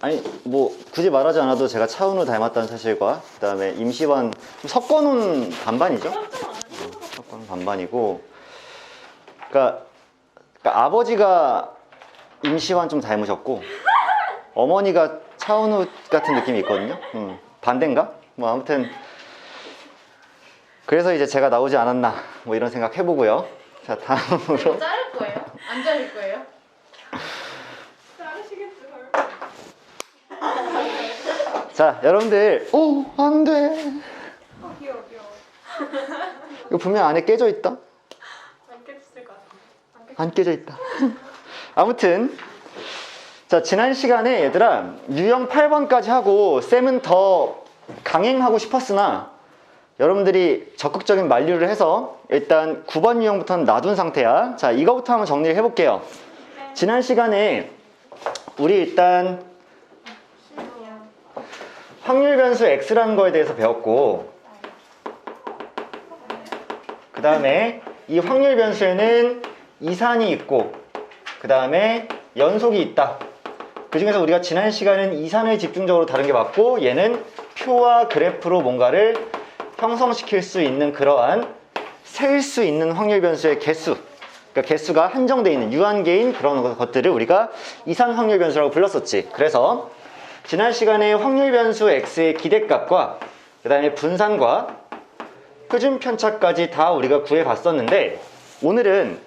아니 뭐 굳이 말하지 않아도 제가 차은우 닮았다는 사실과 그 다음에 임시완 석건훈 반반이죠? 석건훈 반반이고 그러니까 아버지가 임시완 좀 닮으셨고 어머니가 차은우 같은 느낌이 있거든요. 반대인가? 뭐 아무튼 그래서 이제 제가 나오지 않았나 뭐 이런 생각 해보고요. 자 다음으로 자를 거예요? 안 자를 거예요? 자 여러분들 오 안돼 귀여워. 이거 분명 안에 깨져 있다. 안 깨졌을 것 같은데. 안 깨져 있다. 아무튼 자 지난 시간에 얘들아 유형 8번까지 하고 쌤은 더 강행하고 싶었으나 여러분들이 적극적인 만류를 해서 일단 9번 유형부터는 놔둔 상태야. 자 이거부터 한번 정리를 해볼게요. 지난 시간에 우리 일단 확률 변수 x라는 거에 대해서 배웠고 그 다음에 이 확률 변수에는 이산이 있고 그 다음에 연속이 있다. 그 중에서 우리가 지난 시간은 이산을 집중적으로 다룬 게 맞고 얘는 표와 그래프로 뭔가를 형성시킬 수 있는 그러한 셀 수 있는 확률 변수의 개수, 그러니까 개수가 한정되어 있는 유한계인 그런 것들을 우리가 이산 확률 변수라고 불렀었지. 그래서 지난 시간에 확률 변수 x의 기대값과 그 다음에 분산과 표준 편차까지 다 우리가 구해봤었는데 오늘은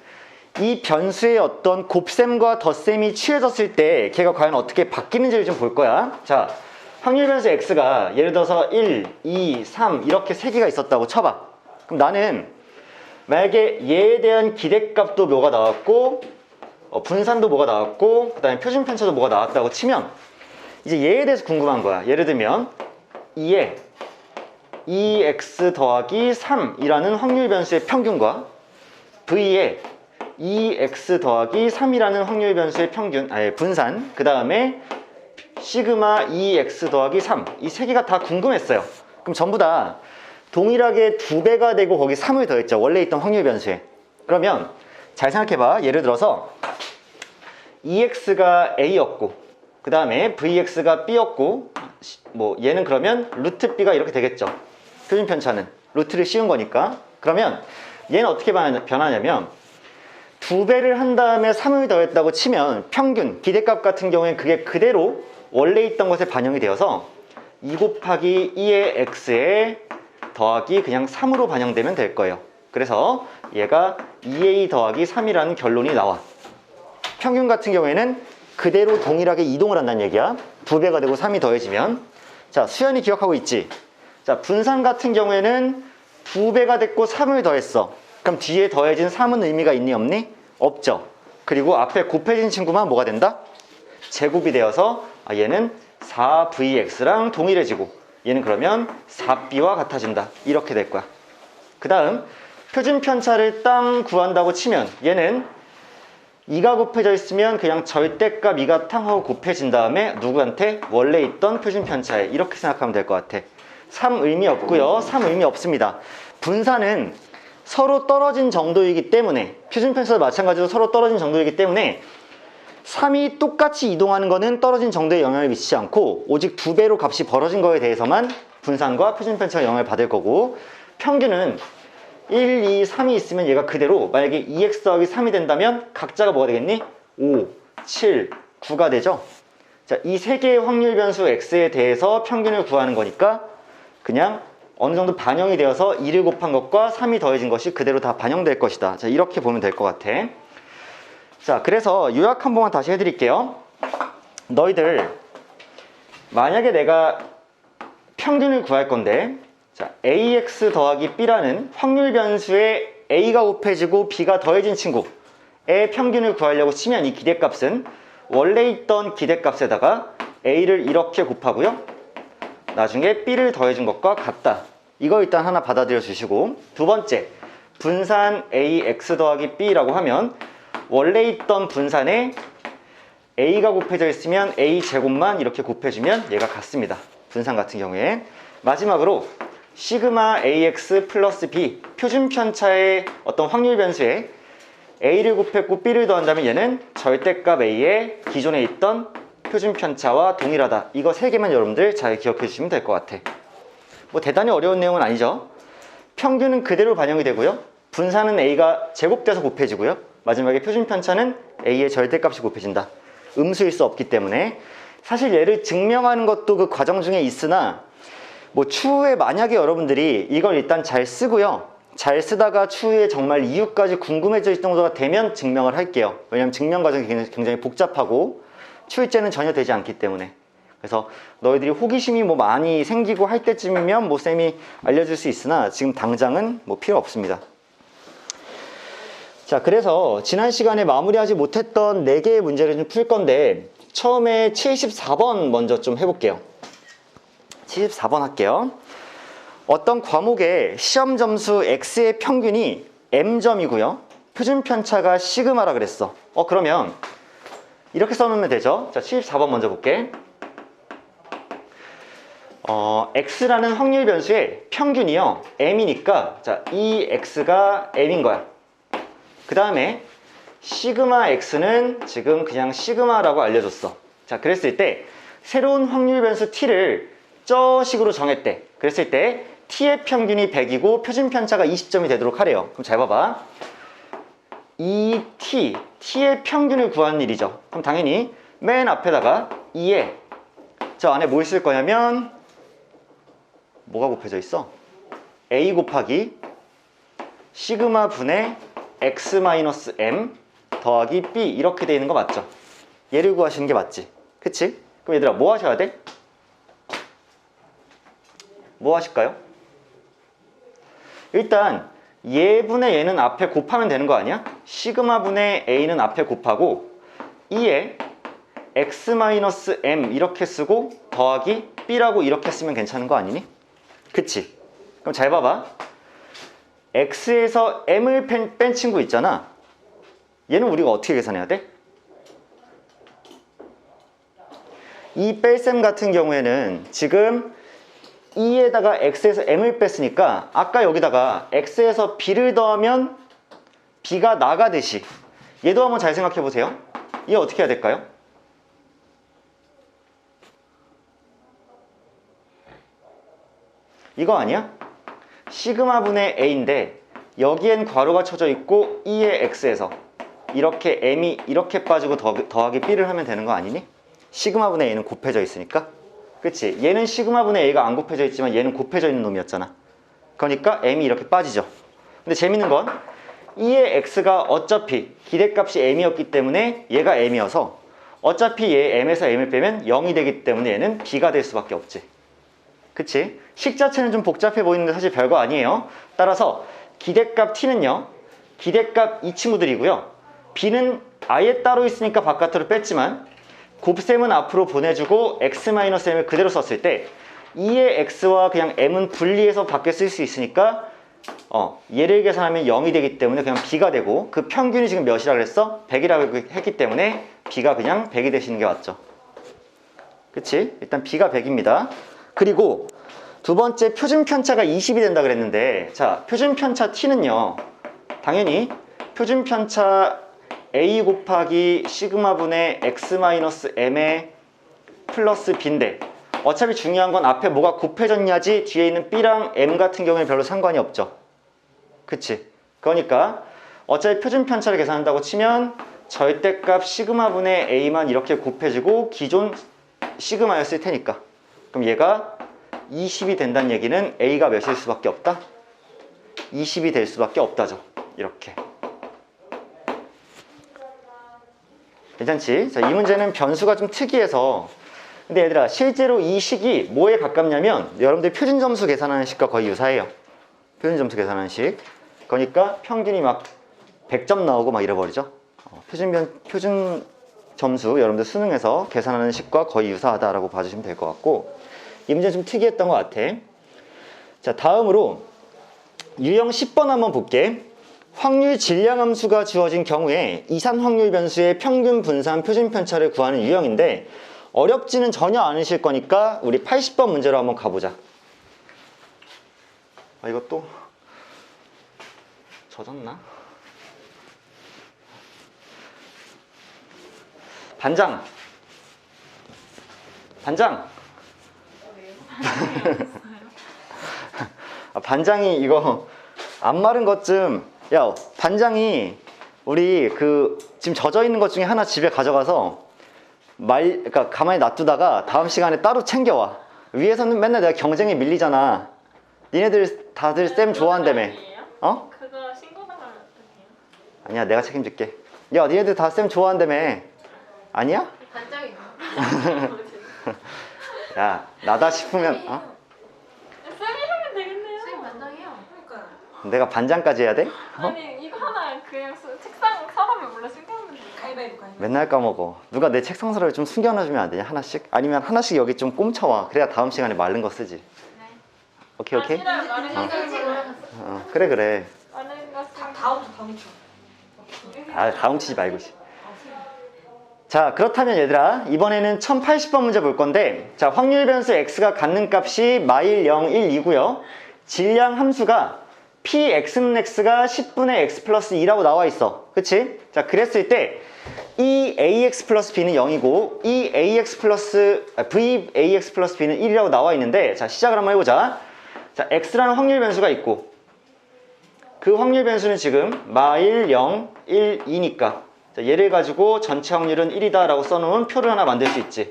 이 변수의 어떤 곱셈과 덧셈이 취해졌을 때 걔가 과연 어떻게 바뀌는지를 좀 볼 거야. 자, 확률 변수 x가 예를 들어서 1, 2, 3 이렇게 세 개가 있었다고 쳐봐. 그럼 나는 만약에 얘에 대한 기대값도 뭐가 나왔고 분산도 뭐가 나왔고 그 다음에 표준 편차도 뭐가 나왔다고 치면 이제 얘에 대해서 궁금한 거야. 예를 들면 2에 2x 더하기 3이라는 확률 변수의 평균과 v에 2x 더하기 3이라는 확률 변수의 평균, 분산, 그 다음에 시그마 2x 더하기 3 이 세 개가 다 궁금했어요. 그럼 전부 다 동일하게 2배가 되고 거기 3을 더했죠. 원래 있던 확률 변수에. 그러면 잘 생각해봐. 예를 들어서 2x가 a였고 그 다음에 vx가 b였고 뭐 얘는 그러면 루트 b가 이렇게 되겠죠. 표준 편차는 루트를 씌운 거니까. 그러면 얘는 어떻게 변하냐면 2배를 한 다음에 3을 더했다고 치면 평균 기대값 같은 경우에는 그게 그대로 원래 있던 것에 반영이 되어서 2 곱하기 2의 x에 더하기 그냥 3으로 반영되면 될 거예요. 그래서 얘가 2a 더하기 3이라는 결론이 나와. 평균 같은 경우에는 그대로 동일하게 이동을 한다는 얘기야. 2배가 되고 3이 더해지면. 자, 수연이 기억하고 있지? 자, 분산 같은 경우에는 2배가 됐고 3을 더했어. 그럼 뒤에 더해진 3은 의미가 있니 없니? 없죠. 그리고 앞에 곱해진 친구만 뭐가 된다? 제곱이 되어서 얘는 4vx랑 동일해지고 얘는 그러면 4b와 같아진다. 이렇게 될 거야. 그 다음 표준 편차를 땅 구한다고 치면 얘는 2가 곱해져 있으면 그냥 절대값 2가 탕하고 곱해진 다음에 누구한테? 원래 있던 표준 편차에 이렇게 생각하면 될 것 같아. 3 의미 없고요. 3 의미 없습니다. 분산은 서로 떨어진 정도이기 때문에 표준 편차도 마찬가지로 서로 떨어진 정도이기 때문에 3이 똑같이 이동하는 거는 떨어진 정도에 영향을 미치지 않고 오직 2배로 값이 벌어진 거에 대해서만 분산과 표준 편차가 영향을 받을 거고 평균은 1, 2, 3이 있으면 얘가 그대로 만약에 2x 더하기 3이 된다면 각자가 뭐가 되겠니? 5, 7, 9가 되죠. 자, 이 세 개의 확률 변수 x에 대해서 평균을 구하는 거니까 그냥 어느 정도 반영이 되어서 2를 곱한 것과 3이 더해진 것이 그대로 다 반영될 것이다. 자, 이렇게 보면 될 것 같아. 자, 그래서 요약 한 번만 다시 해드릴게요. 너희들 만약에 내가 평균을 구할 건데 자, ax 더하기 b라는 확률 변수에 a가 곱해지고 b가 더해진 친구의 평균을 구하려고 치면 이 기대값은 원래 있던 기대값에다가 a를 이렇게 곱하고요. 나중에 b를 더해준 것과 같다. 이거 일단 하나 받아들여 주시고 두 번째, 분산 ax 더하기 b라고 하면 원래 있던 분산에 a가 곱해져 있으면 a 제곱만 이렇게 곱해주면 얘가 같습니다. 분산 같은 경우에. 마지막으로 시그마 ax 플러스 b 표준 편차의 어떤 확률 변수에 a를 곱했고 b를 더한다면 얘는 절대값 a에 기존에 있던 표준 편차와 동일하다. 이거 세 개만 여러분들 잘 기억해 주시면 될 것 같아. 뭐 대단히 어려운 내용은 아니죠. 평균은 그대로 반영이 되고요. 분산은 A가 제곱돼서 곱해지고요. 마지막에 표준 편차는 A의 절대값이 곱해진다. 음수일 수 없기 때문에 사실 얘를 증명하는 것도 그 과정 중에 있으나 뭐 추후에 만약에 여러분들이 이걸 일단 잘 쓰고요. 잘 쓰다가 추후에 정말 이유까지 궁금해질 정도가 되면 증명을 할게요. 왜냐면 증명 과정이 굉장히 복잡하고 추후제는 전혀 되지 않기 때문에. 그래서 너희들이 호기심이 뭐 많이 생기고 할 때쯤이면 뭐 쌤이 알려줄 수 있으나 지금 당장은 뭐 필요 없습니다. 자, 그래서 지난 시간에 마무리하지 못했던 4개의 문제를 좀 풀 건데 처음에 74번 먼저 좀 해볼게요. 74번 할게요. 어떤 과목의 시험 점수 X의 평균이 M점이고요. 표준 편차가 시그마라 그랬어. 그러면 이렇게 써놓으면 되죠. 자, 74번 먼저 볼게. X라는 확률 변수의 평균이요. M이니까 자, 이 X가 M인 거야. 그 다음에 시그마 X는 지금 그냥 시그마라고 알려줬어. 자, 그랬을 때 새로운 확률 변수 T를 저 식으로 정했대. 그랬을 때 T의 평균이 100이고 표준 편차가 20점이 되도록 하래요. 그럼 잘 봐봐. 이 T의 평균을 구하는 일이죠. 그럼 당연히 맨 앞에다가 2에 저 안에 뭐 있을 거냐면 뭐가 곱해져 있어? A 곱하기 시그마 분의 X-M 더하기 B 이렇게 돼 있는 거 맞죠? 얘를 구하시는 게 맞지? 그치? 그럼 얘들아 뭐 하셔야 돼? 뭐 하실까요? 일단 얘분의 얘는 앞에 곱하면 되는 거 아니야? 시그마 분의 A는 앞에 곱하고 2에 X-M 이렇게 쓰고 더하기 B라고 이렇게 쓰면 괜찮은 거 아니니? 그치? 그럼 잘 봐봐. X에서 M을 뺀 친구 있잖아. 얘는 우리가 어떻게 계산해야 돼? 이 뺄셈 같은 경우에는 지금 2에다가 X에서 M을 뺐으니까 아까 여기다가 X에서 B를 더하면 B가 나가듯이 얘도 한번 잘 생각해 보세요. 얘 어떻게 해야 될까요? 이거 아니야? 시그마 분의 A인데 여기엔 괄호가 쳐져 있고 2의 X에서 이렇게 M이 이렇게 빠지고 더하기 B를 하면 되는 거 아니니? 시그마 분의 A는 곱해져 있으니까. 그치? 얘는 시그마 분의 A가 안 곱해져 있지만 얘는 곱해져 있는 놈이었잖아. 그러니까 M이 이렇게 빠지죠. 근데 재밌는 건 2의 X가 어차피 기대값이 M이었기 때문에 얘가 M이어서 어차피 얘 M에서 M을 빼면 0이 되기 때문에 얘는 B가 될 수밖에 없지. 그치? 식 자체는 좀 복잡해 보이는데 사실 별거 아니에요. 따라서 기대값 T는요. 기대값 이 친구들이고요. B는 아예 따로 있으니까 바깥으로 뺐지만 곱셈은 앞으로 보내주고 X-M을 그대로 썼을 때 2의 X와 그냥 M은 분리해서 밖에 쓸 수 있으니까 얘를 계산하면 0이 되기 때문에 그냥 B가 되고 그 평균이 지금 몇이라 그랬어? 100이라고 했기 때문에 B가 그냥 100이 되시는 게 맞죠. 그치? 일단 B가 100입니다. 그리고 두 번째 표준 편차가 20이 된다 그랬는데 자, 표준 편차 T는요. 당연히 표준 편차 A 곱하기 시그마 분의 X-M의 플러스 B인데 어차피 중요한 건 앞에 뭐가 곱해졌냐지 뒤에 있는 B랑 M 같은 경우에는 별로 상관이 없죠. 그치? 그러니까 어차피 표준 편차를 계산한다고 치면 절대값 시그마 분의 A만 이렇게 곱해지고 기존 시그마였을 테니까 그럼 얘가 20이 된다는 얘기는 A가 몇일 수밖에 없다? 20이 될 수밖에 없다죠. 이렇게. 괜찮지? 자, 이 문제는 변수가 좀 특이해서 근데 얘들아 실제로 이 식이 뭐에 가깝냐면 여러분들 표준 점수 계산하는 식과 거의 유사해요. 표준 점수 계산하는 식. 그러니까 평균이 막 100점 나오고 막 이래버리죠. 표준 점수 여러분들 수능에서 계산하는 식과 거의 유사하다라고 봐주시면 될 것 같고 이 문제는 좀 특이했던 것 같아. 자, 다음으로 유형 10번 한번 볼게. 확률 질량 함수가 주어진 경우에 이산 확률 변수의 평균 분산 표준 편차를 구하는 유형인데 어렵지는 전혀 않으실 거니까 우리 80번 문제로 한번 가보자. 이것도 젖었나? 반장 반장. 반장이 이거 안 마른 것 좀, 야, 반장이 우리 그 지금 젖어 있는 것 중에 하나 집에 가져가서 그러니까 가만히 놔두다가 다음 시간에 따로 챙겨와. 위에서는 맨날 내가 경쟁에 밀리잖아. 니네들 다들 쌤 좋아한다며. 어? 그거 신고당하면 어떡해요? 아니야, 내가 책임질게. 야, 니네들 다 쌤 좋아한다며. 아니야? 반장이 야, 나다 싶으면 어? 쌤이 하면 되겠네요. 쌤 반장이요. 그러니까요. 내가 반장까지 해야 돼? 아니 이거 하나 그냥 책상 서랍에 몰라 숨겨놓으면 돼요. 가위바위보. 맨날 까먹어. 누가 내 책상 서랍에 좀 숨겨놔주면 안 되냐? 하나씩? 아니면 하나씩 여기 좀 꼼쳐와. 그래야 다음 시간에 마른 거 쓰지. 네. 오케이, 오케이? 싫어요. 마른 거 그래, 그래. 마른 거 다음 쳐. 아, 다 훔치지 말고. 자, 그렇다면 얘들아, 이번에는 1080번 문제 볼 건데, 자, 확률 변수 x가 갖는 값이 마일 0, 1, 2고요. 질량 함수가 px는 x가 10분의 x 플러스 2라고 나와 있어. 그치? 자, 그랬을 때 이 ax 플러스 b는 0이고 이 ax 플러스 vax 플러스 b는 1이라고 나와 있는데, 자, 시작을 한번 해보자. 자, x라는 확률 변수가 있고 그 확률 변수는 지금 마일 0, 1, 2니까 자, 얘를 가지고 전체 확률은 1이다 라고 써놓은 표를 하나 만들 수 있지.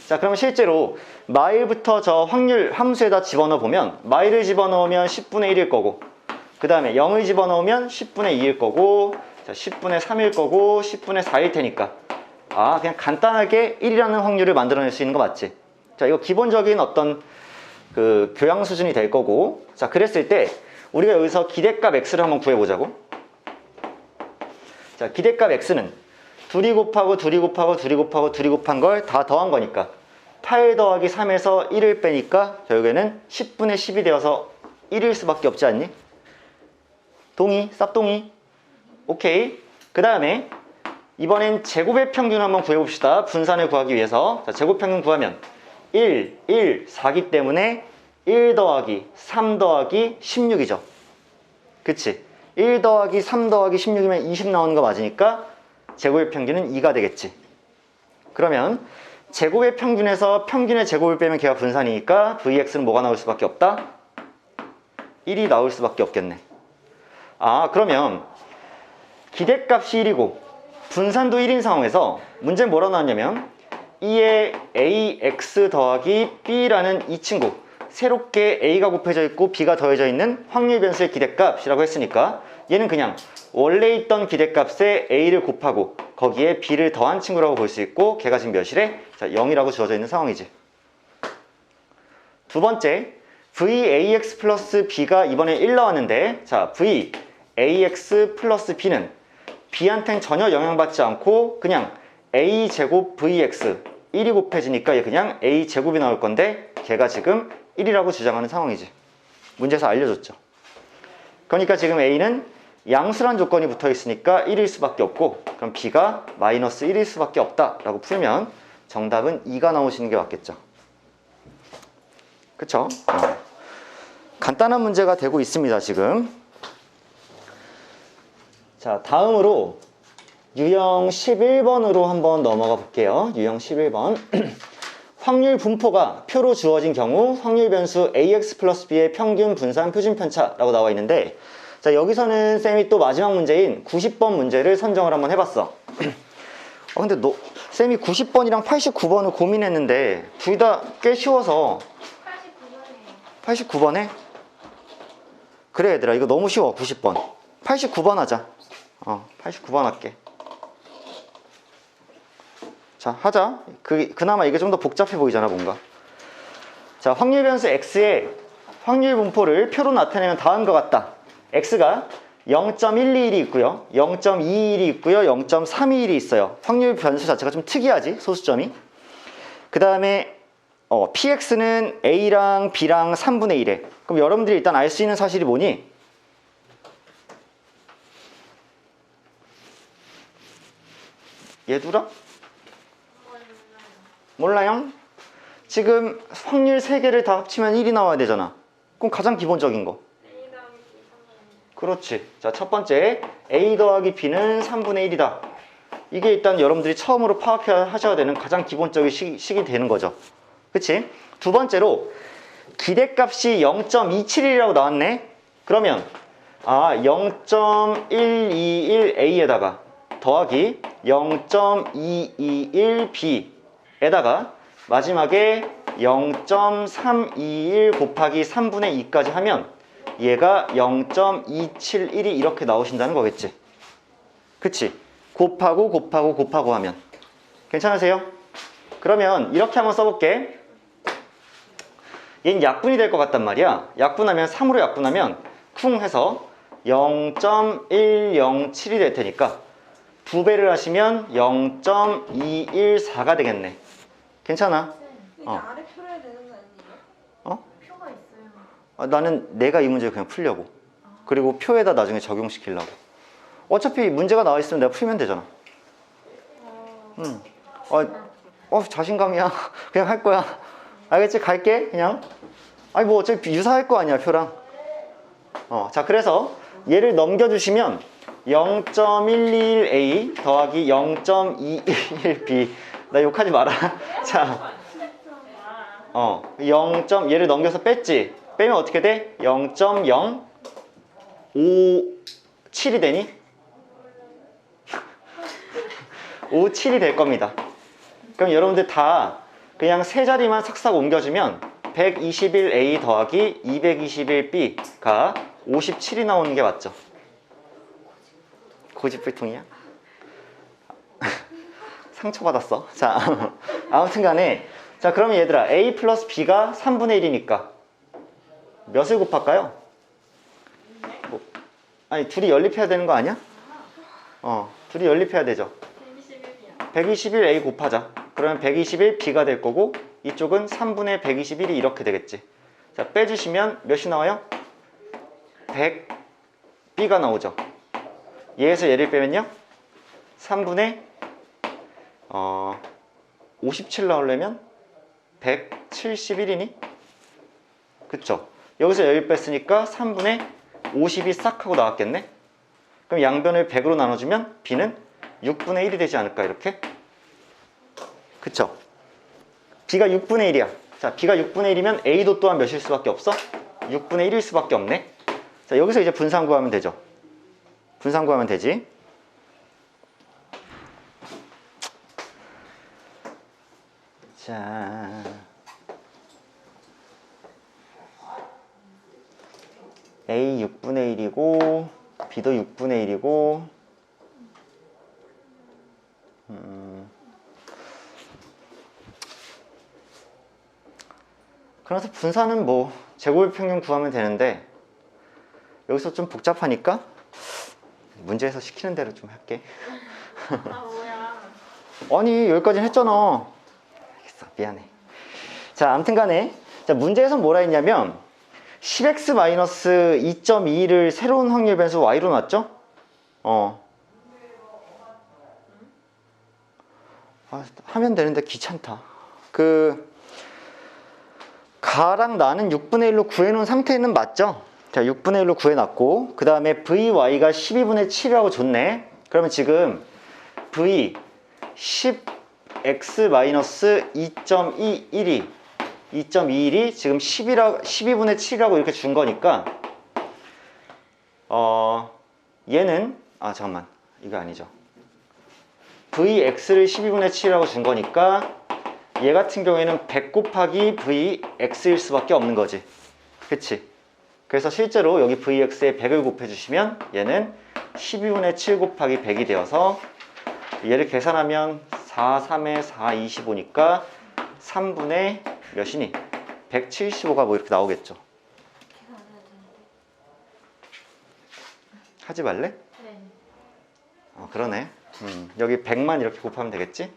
자, 그러면 실제로 마일부터 저 확률 함수에다 집어넣어 보면 마일을 집어넣으면 10분의 1일 거고, 그 다음에 0을 집어넣으면 10분의 2일 거고, 자, 10분의 3일 거고, 10분의 4일 테니까 그냥 간단하게 1이라는 확률을 만들어낼 수 있는 거 맞지? 자, 이거 기본적인 어떤 그 교양 수준이 될 거고, 자, 그랬을 때 우리가 여기서 기대값 x를 한번 구해보자고. 자, 기대값 x는 둘이 곱하고 둘이 곱하고 둘이 곱하고 둘이 곱한 걸 다 더한 거니까 8 더하기 3에서 1을 빼니까 결국에는 10분의 10이 되어서 1일 수밖에 없지 않니? 동의? 쌉동의? 오케이. 그 다음에 이번엔 제곱의 평균 한번 구해봅시다. 분산을 구하기 위해서. 자, 제곱 평균 구하면 1, 1, 4기 때문에 1 더하기 3 더하기 16이죠. 그치? 1 더하기 3 더하기 16이면 20 나오는 거 맞으니까 제곱의 평균은 2가 되겠지. 그러면 제곱의 평균에서 평균의 제곱을 빼면 걔가 분산이니까 vx는 뭐가 나올 수밖에 없다? 1이 나올 수밖에 없겠네. 그러면 기대값이 1이고 분산도 1인 상황에서 문제는 뭐라 나왔냐면 2의 ax 더하기 b라는 이 친구, 새롭게 a가 곱해져 있고 b가 더해져 있는 확률 변수의 기대값이라고 했으니까 얘는 그냥 원래 있던 기대값에 a를 곱하고 거기에 b를 더한 친구라고 볼 수 있고, 걔가 지금 몇이래? 자, 0이라고 주어져 있는 상황이지. 두 번째, vax 플러스 b가 이번에 1 나왔는데, 자, vax 플러스 b는 b한텐 전혀 영향받지 않고 그냥 a제곱 vx 1이 곱해지니까 얘 그냥 a제곱이 나올 건데 걔가 지금 1이라고 주장하는 상황이지. 문제에서 알려줬죠. 그러니까 지금 a는 양수란 조건이 붙어 있으니까 1일 수밖에 없고, 그럼 b가 마이너스 1일 수밖에 없다 라고 풀면 정답은 2가 나오시는 게 맞겠죠. 그쵸? 간단한 문제가 되고 있습니다 지금. 자, 다음으로 유형 11번으로 한번 넘어가 볼게요. 유형 11번. 확률 분포가 표로 주어진 경우 확률 변수 ax 플러스 b의 평균 분산 표준 편차라고 나와 있는데, 자, 여기서는 쌤이 또 마지막 문제인 90번 문제를 선정을 한번 해봤어. 근데 쌤이 90번이랑 89번을 고민했는데 둘 다 꽤 쉬워서 89번에? 그래 얘들아, 이거 너무 쉬워. 90번 89번 하자. 89번 할게. 자, 하자. 그나마 이게 좀 더 복잡해 보이잖아 뭔가. 자, 확률 변수 x의 확률 분포를 표로 나타내면 다음과 같다. x가 0.121이 있고요, 0.21이 있고요, 0.321이 있어요. 확률 변수 자체가 좀 특이하지, 소수점이. 그 다음에 px는 a랑 b랑 3분의 1에. 그럼 여러분들이 일단 알 수 있는 사실이 뭐니? 얘들아? 몰라요? 지금 확률 3개를 다 합치면 1이 나와야 되잖아. 그럼 가장 기본적인 거. 그렇지. 자, 첫 번째 a 더하기 b는 3분의 1이다. 이게 일단 여러분들이 처음으로 파악하셔야 되는 가장 기본적인 식이 되는 거죠. 그치? 두 번째로 기대값이 0.271이라고 나왔네. 그러면 0.121a에다가 더하기 0.221b에다가 마지막에 0.321 곱하기 3분의 2까지 하면 얘가 0.271이 이렇게 나오신다는 거겠지. 그치? 곱하고 하면 괜찮으세요? 그러면 이렇게 한번 써볼게. 얘는 약분이 될 것 같단 말이야. 약분하면 3으로 약분하면 쿵 해서 0.107이 될 테니까 2배를 하시면 0.214가 되겠네. 괜찮아? 이게 아래 풀어야 되는 거 아니에요? 어? 표가 있어요. 나는 내가 이 문제를 그냥 풀려고. 그리고 표에다 나중에 적용시키려고. 어차피 문제가 나와 있으면 내가 풀면 되잖아. 자신감이야. 그냥 할 거야. 알겠지? 갈게. 그냥. 아니 뭐 어차피 유사할 거 아니야, 표랑. 자, 그래서 얘를 넘겨주시면 0.121a 더하기 0.221b. 나 욕하지 마라. 자, 얘를 넘겨서 뺐지? 빼면 어떻게 돼? 0.057이 되니? 57이 될 겁니다. 그럼 여러분들 다 그냥 세 자리만 싹싹 옮겨주면 121a 더하기 221b가 57이 나오는 게 맞죠? 고집불통이야? 상처받았어. 자, 아무튼 간에 자, 그러면 얘들아 a 플러스 b가 3분의 1이니까 몇을 곱할까요? 아니 둘이 연립해야 되는 거 아니야? 둘이 연립해야 되죠. 121a 곱하자. 그러면 121b가 될 거고 이쪽은 3분의 121이 이렇게 되겠지. 자, 빼주시면 몇이 나와요? 100b가 나오죠. 얘에서 얘를 빼면요 3분의 57 나오려면 171이니? 그쵸? 여기서 얘를 뺐으니까 3분의 50이 싹 하고 나왔겠네? 그럼 양변을 100으로 나눠주면 b는 6분의 1이 되지 않을까 이렇게? 그쵸? b가 6분의 1이야. 자, b가 6분의 1이면 a도 또한 몇일 수밖에 없어? 6분의 1일 수밖에 없네. 자, 여기서 이제 분산 구하면 되죠. 분산 구하면 되지. 자, a 6분의 1이고 b도 6분의 1이고 그래서 분산은 뭐 제곱의 평균 구하면 되는데 여기서 좀 복잡하니까 문제에서 시키는 대로 좀 할게. 뭐야. 아니 여기까지는 했잖아. 알겠어, 미안해. 자, 아무튼 간에 자, 문제에서 뭐라 했냐면 10x-2.2를 새로운 확률 변수 y로 놨죠? 하면 되는데 귀찮다. 가랑 나는 6분의 1로 구해놓은 상태는 맞죠? 자, 6분의 1로 구해놨고 그 다음에 vy가 12분의 7이라고 줬네. 그러면 지금 v 10x-2.21이 지금 12분의 7이라고 이렇게 준 거니까 얘는 잠깐만 이거 아니죠. vx를 12분의 7이라고 준 거니까 얘 같은 경우에는 100 곱하기 vx일 수밖에 없는 거지. 그치? 그래서 실제로 여기 vx에 100을 곱해주시면 얘는 12분의 7 곱하기 100이 되어서 얘를 계산하면 4, 3에 4, 25니까 3분의 몇이니? 175가 뭐 이렇게 나오겠죠. 하지 말래? 네. 그러네. 여기 100만 이렇게 곱하면 되겠지?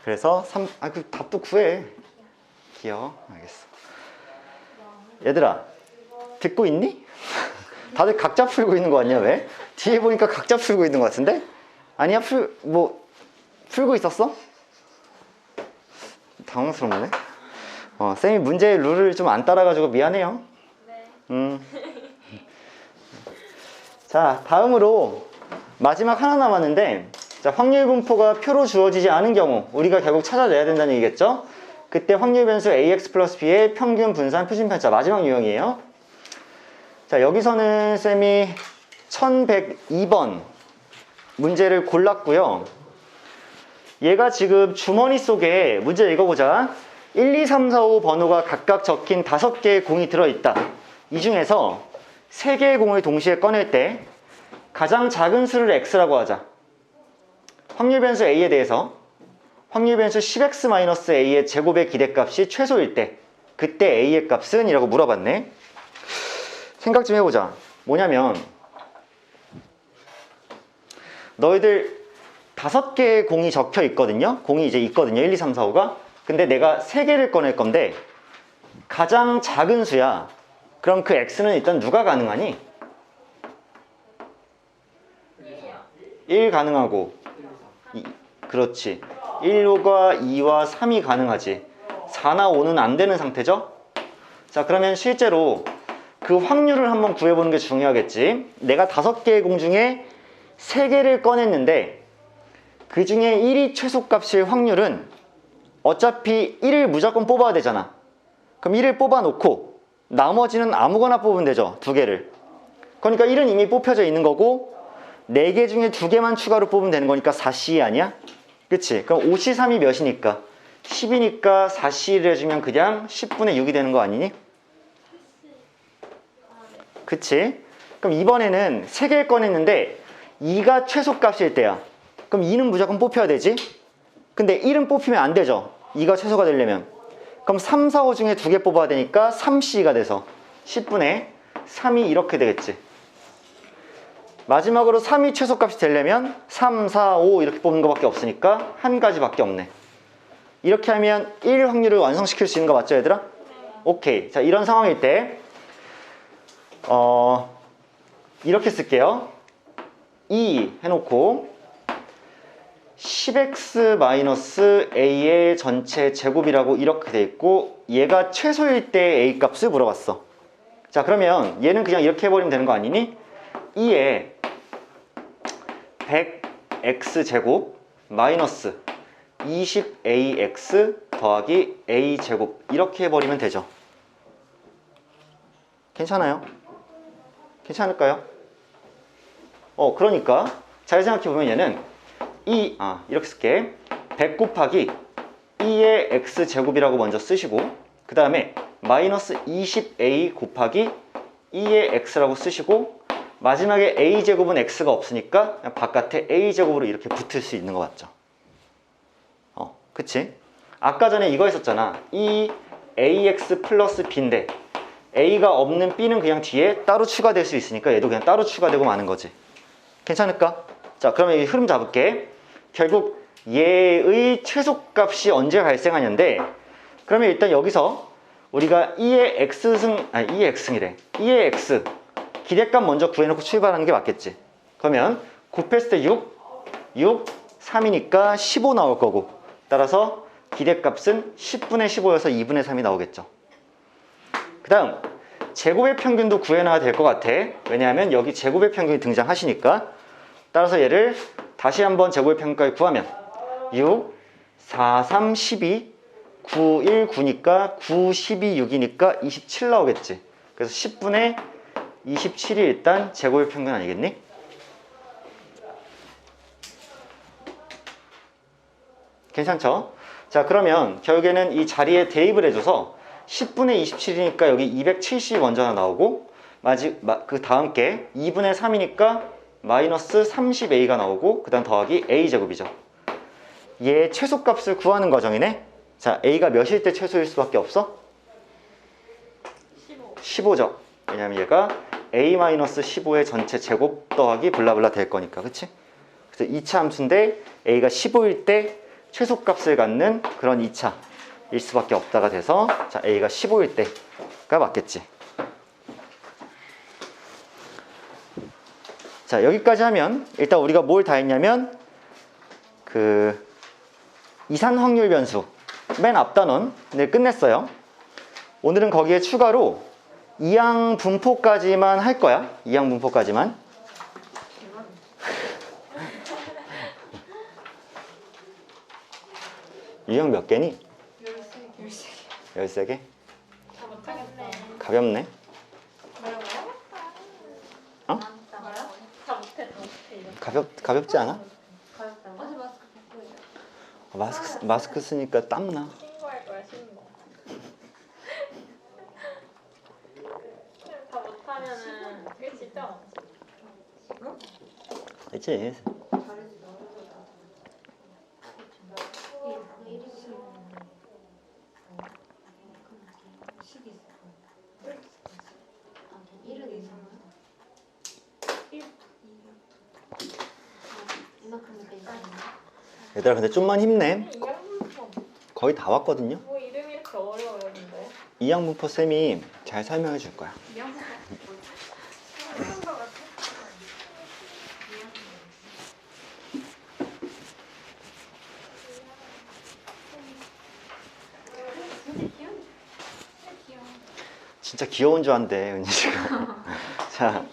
그래서 그 답도 구해. 귀여워. 알겠어. 얘들아, 듣고 있니? 다들 각자 풀고 있는 거 아니야? 왜? 뒤에 보니까 각자 풀고 있는 거 같은데? 아니야? 풀고 있었어? 당황스럽네. 쌤이 문제의 룰을 좀 안 따라가지고 미안해요. 네. 자, 다음으로 마지막 하나 남았는데 자, 확률 분포가 표로 주어지지 않은 경우 우리가 결국 찾아내야 된다는 얘기겠죠? 그때 확률 변수 ax 플러스 b의 평균 분산 표준 편차 마지막 유형이에요. 자, 여기서는 쌤이 1102번 문제를 골랐고요. 얘가 지금 주머니 속에 문제 읽어보자. 1, 2, 3, 4, 5 번호가 각각 적힌 5개의 공이 들어있다. 이 중에서 3개의 공을 동시에 꺼낼 때 가장 작은 수를 x라고 하자. 확률 변수 a에 대해서 확률 변수 10x-a의 제곱의 기대값이 최소일 때 그때 a의 값은? 이라고 물어봤네. 생각 좀 해보자. 뭐냐면 너희들 5개의 공이 적혀 있거든요. 공이 이제 있거든요. 1, 2, 3, 4, 5가. 근데 내가 3개를 꺼낼 건데 가장 작은 수야. 그럼 그 x는 일단 누가 가능하니? 1 가능하고 그렇지. 1과 2와 3이 가능하지. 4나 5는 안 되는 상태죠? 자, 그러면 실제로 그 확률을 한번 구해보는 게 중요하겠지. 내가 5개의 공 중에 3개를 꺼냈는데 그 중에 1이 최소값일 확률은 어차피 1을 무조건 뽑아야 되잖아. 그럼 1을 뽑아놓고 나머지는 아무거나 뽑으면 되죠. 2개를. 그러니까 1은 이미 뽑혀져 있는 거고 4개 중에 2개만 추가로 뽑으면 되는 거니까 4C 아니야? 그치? 그럼 5C3이 몇이니까? 10이니까 4C를 해주면 그냥 10분의 6이 되는 거 아니니? 그치? 그럼 이번에는 3개를 꺼냈는데 2가 최소값일 때야. 그럼 2는 무조건 뽑혀야 되지? 근데 1은 뽑히면 안 되죠. 2가 최소가 되려면. 그럼 3, 4, 5 중에 2개 뽑아야 되니까 3C가 돼서 10분의 3이 이렇게 되겠지. 마지막으로 3이 최소값이 되려면 3, 4, 5 이렇게 뽑는 것밖에 없으니까 한 가지밖에 없네. 이렇게 하면 1 확률을 완성시킬 수 있는 거 맞죠, 얘들아? 오케이. 자, 이런 상황일 때 이렇게 쓸게요. 2 해놓고 10x-a의 전체 제곱이라고 이렇게 돼 있고 얘가 최소일 때 a 값을 물어봤어. 자, 그러면 얘는 그냥 이렇게 해버리면 되는 거 아니니? 2에 100x제곱 마이너스 20ax 더하기 a제곱 이렇게 해버리면 되죠. 괜찮아요? 괜찮을까요? 그러니까 잘 생각해보면 얘는 이렇게 쓸게. 100 곱하기 2의 x제곱이라고 먼저 쓰시고 그 다음에 마이너스 20a 곱하기 2의 x라고 쓰시고 마지막에 a제곱은 x가 없으니까 그냥 바깥에 a제곱으로 이렇게 붙을 수 있는 거 맞죠? 그치? 아까 전에 이거 했었잖아. 이 ax 플러스 b인데 a가 없는 b는 그냥 뒤에 따로 추가될 수 있으니까 얘도 그냥 따로 추가되고 마는 거지. 괜찮을까? 자, 그러면 이 흐름 잡을게. 결국 얘의 최소값이 언제 발생하냐인데 그러면 일단 여기서 우리가 2의 x승이래. 2의 x 기대값 먼저 구해놓고 출발하는 게 맞겠지. 그러면 곱했을 때 6, 3이니까 15 나올 거고 따라서 기대값은 10분의 15여서 2분의 3이 나오겠죠. 그 다음 제곱의 평균도 구해놔야 될 것 같아. 왜냐하면 여기 제곱의 평균이 등장하시니까. 따라서 얘를 다시 한번 제곱의 평균까지 구하면 6, 4, 3, 12, 9, 1, 9니까 9, 12, 6이니까 27 나오겠지. 그래서 10분의 27이 일단 제곱의 평균 아니겠니? 괜찮죠? 자, 그러면 결국에는 이 자리에 대입을 해줘서 10분의 27이니까 여기 270 먼저 하나 나오고 그 다음 게 2분의 3이니까 마이너스 30a가 나오고 그 다음 더하기 a제곱이죠. 얘 최소값을 구하는 과정이네. 자, a가 몇일 때 최소일 수밖에 없어? 15죠. 왜냐면 얘가 a-15의 전체 제곱 더하기 블라블라 될 거니까. 그치? 그래서 2차 함수인데 a가 15일 때 최소값을 갖는 그런 2차일 수밖에 없다가 돼서 자, a가 15일 때가 맞겠지. 자, 여기까지 하면 일단 우리가 뭘 다 했냐면 그 이산 확률 변수 맨 앞 단원을 끝냈어요. 오늘은 거기에 추가로 이항 분포까지만 할 거야. 이항 분포까지만. 유형 몇 개니? 13개. 13개? 다 못하겠네. 가볍네. 뭐라고요? 어? 뭐야? 다 못해 이거. 가볍지 않아? 어제 마스크 벗고 마스크 쓰니까 땀나. 신고할 거야 신고. 다 못하면은 끝이죠? 그치? 얘들아 근데 좀만 힘내. 이양분포 거의 다 왔거든요. 뭐 이름이 이렇게 어려워요 근데? 이양분포 쌤이 잘 설명해 줄 거야. 이양분포 모르는 거 같아. 진짜 귀여운 줄 안대 은희 씨가. 자,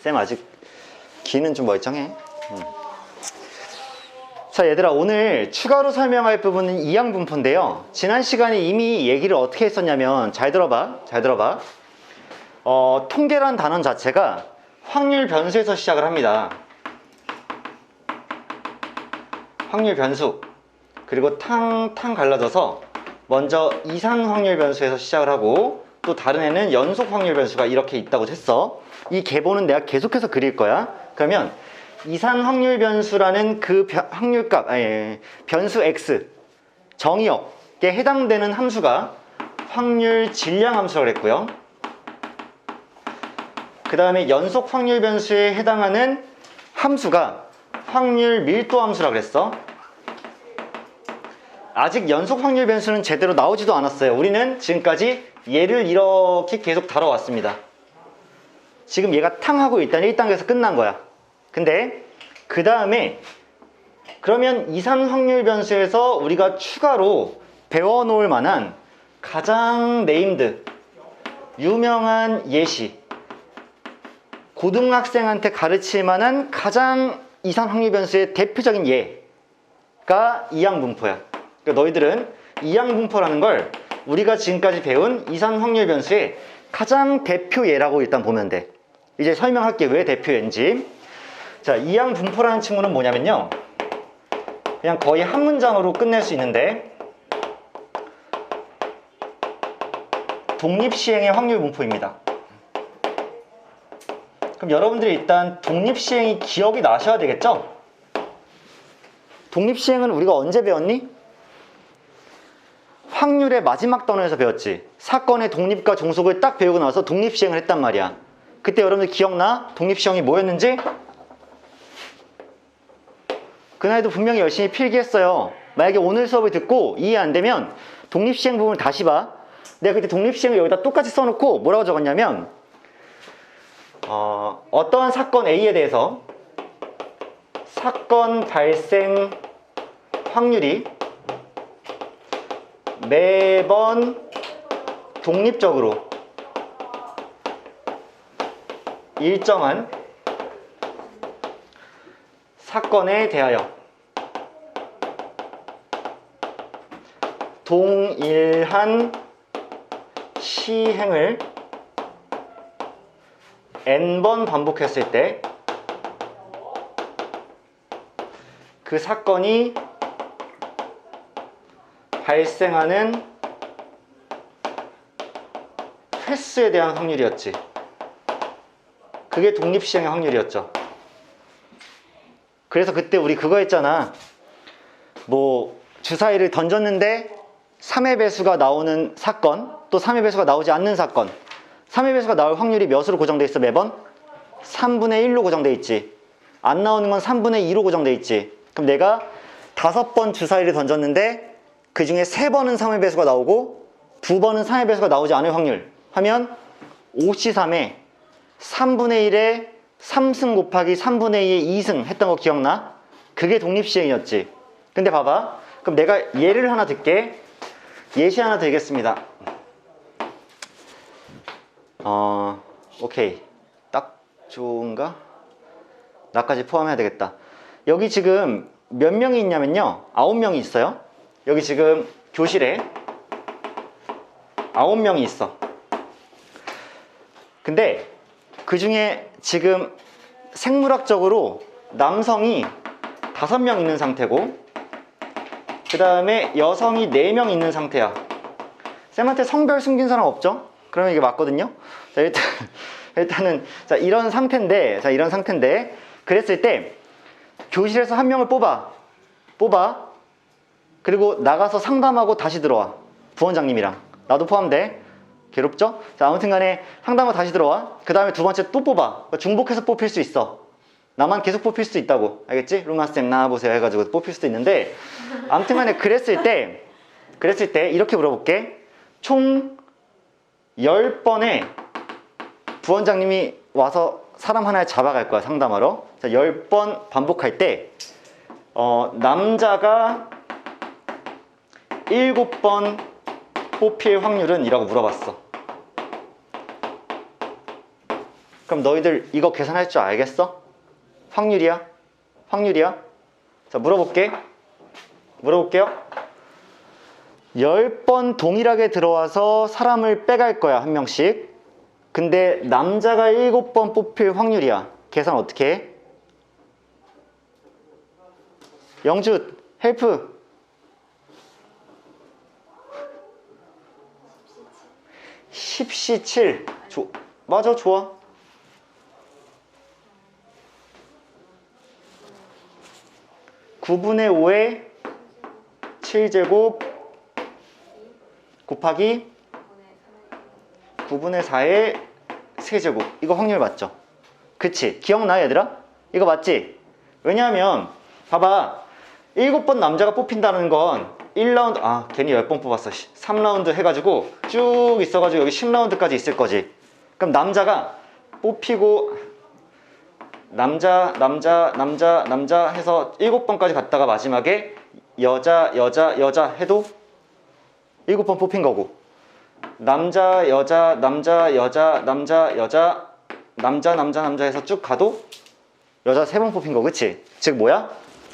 쌤 아직 귀는 좀 멀쩡해. 자 얘들아 오늘 추가로 설명할 부분은 이양분포인데요. 지난 시간에 이미 얘기를 어떻게 했었냐면 잘 들어봐. 통계란 단원 자체가 확률 변수에서 시작을 합니다. 확률 변수 그리고 탕 갈라져서 먼저 이산 확률 변수에서 시작을 하고 또 다른 애는 연속 확률 변수가 이렇게 있다고 했어. 이 계보는 내가 계속해서 그릴 거야. 그러면 이산 확률 변수라는 그 확률값, 변수 x 정의역에 해당되는 함수가 확률 질량 함수라고 그랬고요. 그 다음에 연속 확률 변수에 해당하는 함수가 확률 밀도 함수라고 그랬어. 아직 연속 확률 변수는 제대로 나오지도 않았어요. 우리는 지금까지 얘를 이렇게 계속 다뤄왔습니다. 지금 얘가 탕하고 일단 1단계에서 끝난 거야. 근데 그 다음에 그러면 이산 확률 변수에서 우리가 추가로 배워놓을 만한 가장 네임드 유명한 예시 고등학생한테 가르칠 만한 가장 이산 확률 변수의 대표적인 예가 이양분포야. 그러니까 너희들은 이양분포라는 걸 우리가 지금까지 배운 이산 확률 변수의 가장 대표 예라고 일단 보면 돼. 이제 설명할게 왜 대표 예인지. 자, 이양분포라는 친구는 뭐냐면요. 그냥 거의 한 문장으로 끝낼 수 있는데 독립시행의 확률 분포입니다. 그럼 여러분들이 일단 독립시행이 기억이 나셔야 되겠죠? 독립시행은 우리가 언제 배웠니? 확률의 마지막 단원에서 배웠지. 사건의 독립과 종속을 딱 배우고 나서 독립시행을 했단 말이야. 그때 여러분들 기억나? 독립시행이 뭐였는지? 그날도 분명히 열심히 필기했어요. 만약에 오늘 수업을 듣고 이해 안 되면 독립시행 부분을 다시 봐. 내가 그때 독립시행을 여기다 똑같이 써놓고 뭐라고 적었냐면 어떠한 사건 A에 대해서 사건 발생 확률이 매번 독립적으로 일정한 사건에 대하여 동일한 시행을 n번 반복했을 때 그 사건이 발생하는 횟수에 대한 확률이었지. 그게 독립시행의 확률이었죠. 그래서 그때 우리 그거 했잖아. 뭐 주사위를 던졌는데 3의 배수가 나오는 사건, 또 3의 배수가 나오지 않는 사건. 3의 배수가 나올 확률이 몇으로 고정돼 있어 매번? 3분의 1로 고정돼 있지. 안 나오는 건 3분의 2로 고정돼 있지. 그럼 내가 5번 주사위를 던졌는데 그 중에 3번은 3의 배수가 나오고 2번은 3의 배수가 나오지 않을 확률 하면 5C3에 3분의 1에 3승 곱하기 3분의 2에 2승 했던 거 기억나? 그게 독립시행이었지. 근데 봐봐. 그럼 내가 예를 하나 들게. 예시 하나 들겠습니다. 오케이. 딱 좋은가? 나까지 포함해야 되겠다. 여기 지금 몇 명이 있냐면요. 9명이 있어요. 여기 지금 교실에 9명이 있어. 근데 그 중에 지금 생물학적으로 남성이 5명 있는 상태고, 그 다음에 여성이 4명 있는 상태야. 쌤한테 성별 숨긴 사람 없죠? 그러면 이게 맞거든요? 자, 일단은, 자, 이런 상태인데, 그랬을 때, 교실에서 한 명을 뽑아. 그리고 나가서 상담하고 다시 들어와. 부원장님이랑. 나도 포함돼. 괴롭죠? 자, 아무튼 간에 상담하고 다시 들어와. 그 다음에 두 번째 또 뽑아. 그러니까 중복해서 뽑힐 수 있어. 나만 계속 뽑힐 수도 있다고. 알겠지? 루마쌤 나와보세요 해가지고 뽑힐 수도 있는데, 아무튼 간에 그랬을 때 이렇게 물어볼게. 총 10번에 부원장님이 와서 사람 하나를 잡아갈 거야, 상담하러. 자, 10번 반복할 때, 남자가 7번 뽑힐 확률은? 이라고 물어봤어. 그럼 너희들 이거 계산할 줄 알겠어? 확률이야? 자, 물어볼게요. 10번 동일하게 들어와서 사람을 빼갈 거야, 한 명씩. 근데 남자가 7번 뽑힐 확률이야. 계산 어떻게 해? 영주, 헬프. 10시 7. 맞아, 좋아. (9분의 5에) 7제곱 곱하기 9분의 4의 세제곱. 이거 확률 맞죠? 그치? 기억나, 얘들아? 이거 맞지? 왜냐하면 봐봐, 7번 남자가 뽑힌다는 건 1라운드, 괜히 10번 뽑았어. 3라운드 해가지고 쭉 있어가지고 여기 10라운드까지 있을 거지. 그럼 남자가 뽑히고 남자 해서 7번까지 갔다가 마지막에 여자 해도 7번 뽑힌 거고, 남자 여자 해서 쭉 가도 여자 3번 뽑힌 거. 그치? 즉 뭐야?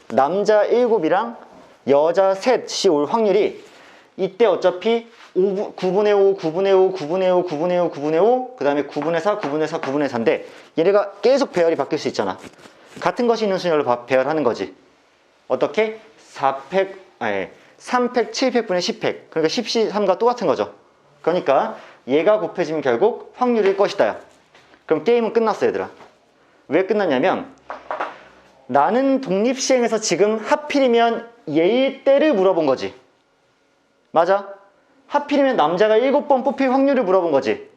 남자 7이랑 여자 3이 올 확률이 이때 어차피 9분의 5, 그 다음에 9분의 4, 9분의 4인데 얘네가 계속 배열이 바뀔 수 있잖아. 같은 것이 있는 순열로 배열하는 거지. 어떻게? 3팩, 7팩분의 10팩. 그러니까 10시 3과 똑같은 거죠. 그러니까 얘가 곱해지면 결국 확률일 것이다. 그럼 게임은 끝났어, 얘들아. 왜 끝났냐면, 나는 독립시행에서 지금 하필이면 얘일 때를 물어본 거지. 맞아? 하필이면 남자가 7번 뽑힐 확률을 물어본 거지.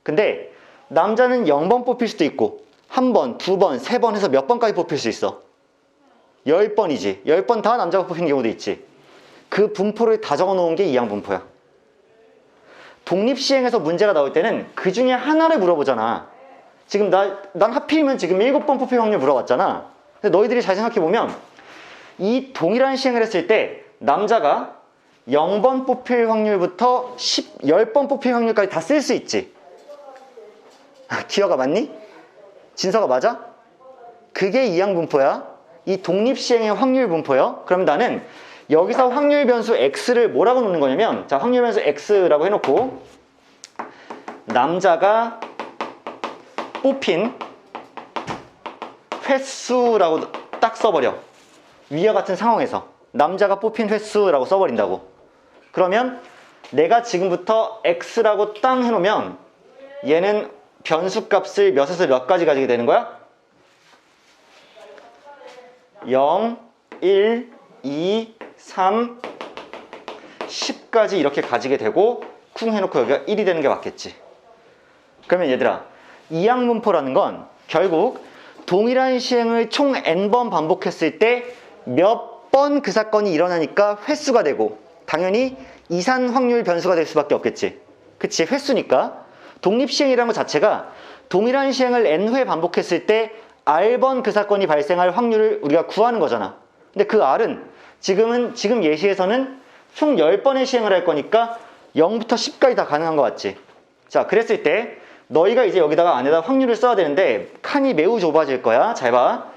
근데 남자는 0번 뽑힐 수도 있고 1번, 2번, 3번 해서 몇 번까지 뽑힐 수 있어? 10번이지. 10번 다 남자가 뽑힌 경우도 있지. 그 분포를 다 적어 놓은 게 이항 분포야. 독립시행에서 문제가 나올 때는 그 중에 하나를 물어보잖아. 지금 난 하필이면 지금 7번 뽑힐 확률 물어봤잖아. 근데 너희들이 잘 생각해보면 이 동일한 시행을 했을 때 남자가 0번 뽑힐 확률부터 10번 뽑힐 확률까지 다 쓸 수 있지. 기어가 맞니? 진서가 맞아? 그게 이항 분포야. 이 독립시행의 확률 분포요. 그럼 나는 여기서 확률 변수 x를 뭐라고 놓는 거냐면, 자, 확률 변수 x라고 해놓고 남자가 뽑힌 횟수라고 딱 써버려. 위와 같은 상황에서 남자가 뽑힌 횟수라고 써버린다고. 그러면 내가 지금부터 x라고 땅 해놓으면 얘는 변수 값을 몇에서 몇 가지 가지게 되는 거야? 0, 1, 2, 3, 10까지 이렇게 가지게 되고 쿵 해놓고 여기가 1이 되는 게 맞겠지. 그러면 얘들아, 이항분포라는 건 결국 동일한 시행을 총 n번 반복했을 때 몇 번 그 사건이 일어나니까 횟수가 되고, 당연히 이산 확률 변수가 될 수밖에 없겠지. 그치? 횟수니까. 독립시행이라는 것 자체가 동일한 시행을 n회 반복했을 때 r번 그 사건이 발생할 확률을 우리가 구하는 거잖아. 근데 그 r은 지금 예시에서는 총 10번의 시행을 할 거니까 0부터 10까지 다 가능한 거 맞지? 자, 그랬을 때 너희가 이제 여기다가 안에다 확률을 써야 되는데 칸이 매우 좁아질 거야. 잘 봐.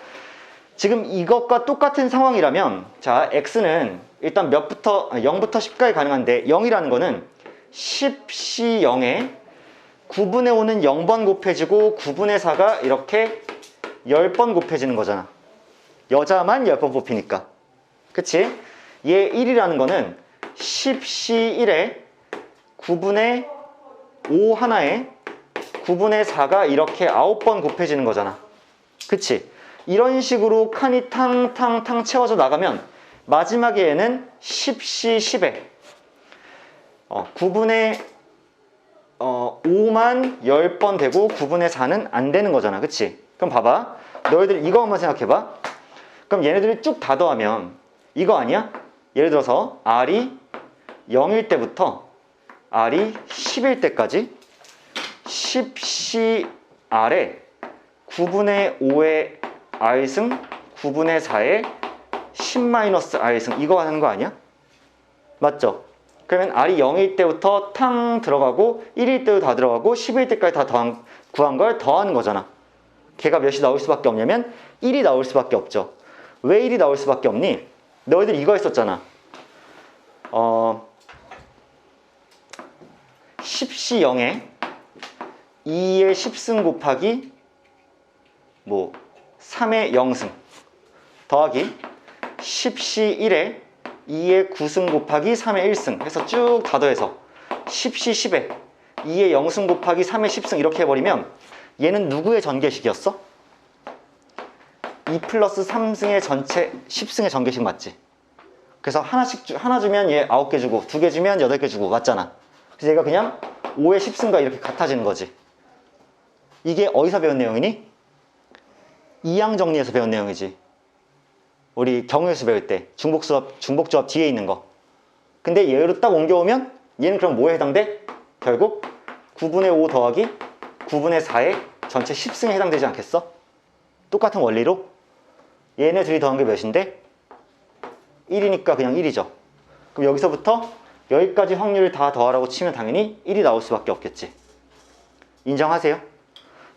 지금 이것과 똑같은 상황이라면 자 x는 일단 0부터 10까지 가능한데 0이라는 거는 10시 0에 9분의 5는 0번 곱해지고 9분의 4가 이렇게 10번 곱해지는 거잖아. 여자만 10번 뽑히니까. 그치? 얘 1이라는 거는 10시 1에 9분의 5 하나에 9분의 4가 이렇게 9번 곱해지는 거잖아. 그치? 이런 식으로 칸이 탕탕탕 채워져 나가면 마지막에 얘는 10시 10에 9분의 5만 10번 되고 9분의 4는 안 되는 거잖아. 그치? 그럼 봐봐. 너희들 이거 한번 생각해봐. 그럼 얘네들이 쭉 다 더하면 이거 아니야? 예를 들어서 R이 0일 때부터 R이 10일 때까지 10C R에 9분의 5의 R승 9분의 4의 10-R승 이거 하는 거 아니야? 맞죠? 그러면 R이 0일 때부터 탕 들어가고 1일 때도 다 들어가고 10일 때까지 다 구한 걸 더하는 거잖아. 걔가 몇이 나올 수밖에 없냐면 1이 나올 수밖에 없죠. 왜 1이 나올 수밖에 없니? 너희들 이거 했었잖아. 10시 0에 2의 10승 곱하기 3의 0승 더하기 10시 1에 2의 9승 곱하기 3의 1승 해서 쭉 다 더해서 10시 10에 2의 0승 곱하기 3의 10승 이렇게 해버리면 얘는 누구의 전개식이었어? 2 플러스 3승의 전체 10승의 전개식 맞지? 그래서 하나 주면 얘 9개 주고 2개 주면 8개 주고 맞잖아. 그래서 얘가 그냥 5의 10승과 이렇게 같아지는 거지. 이게 어디서 배운 내용이니? 이항 정리에서 배운 내용이지. 우리 경우에서 배울 때 중복조합 뒤에 있는 거. 근데 얘로 딱 옮겨오면 얘는 그럼 뭐에 해당돼? 결국 9분의 5 더하기 9분의 4의 전체 10승에 해당되지 않겠어? 똑같은 원리로 얘네 둘이 더한 게 몇인데? 1이니까 그냥 1이죠. 그럼 여기서부터 여기까지 확률을 다 더하라고 치면 당연히 1이 나올 수밖에 없겠지. 인정하세요?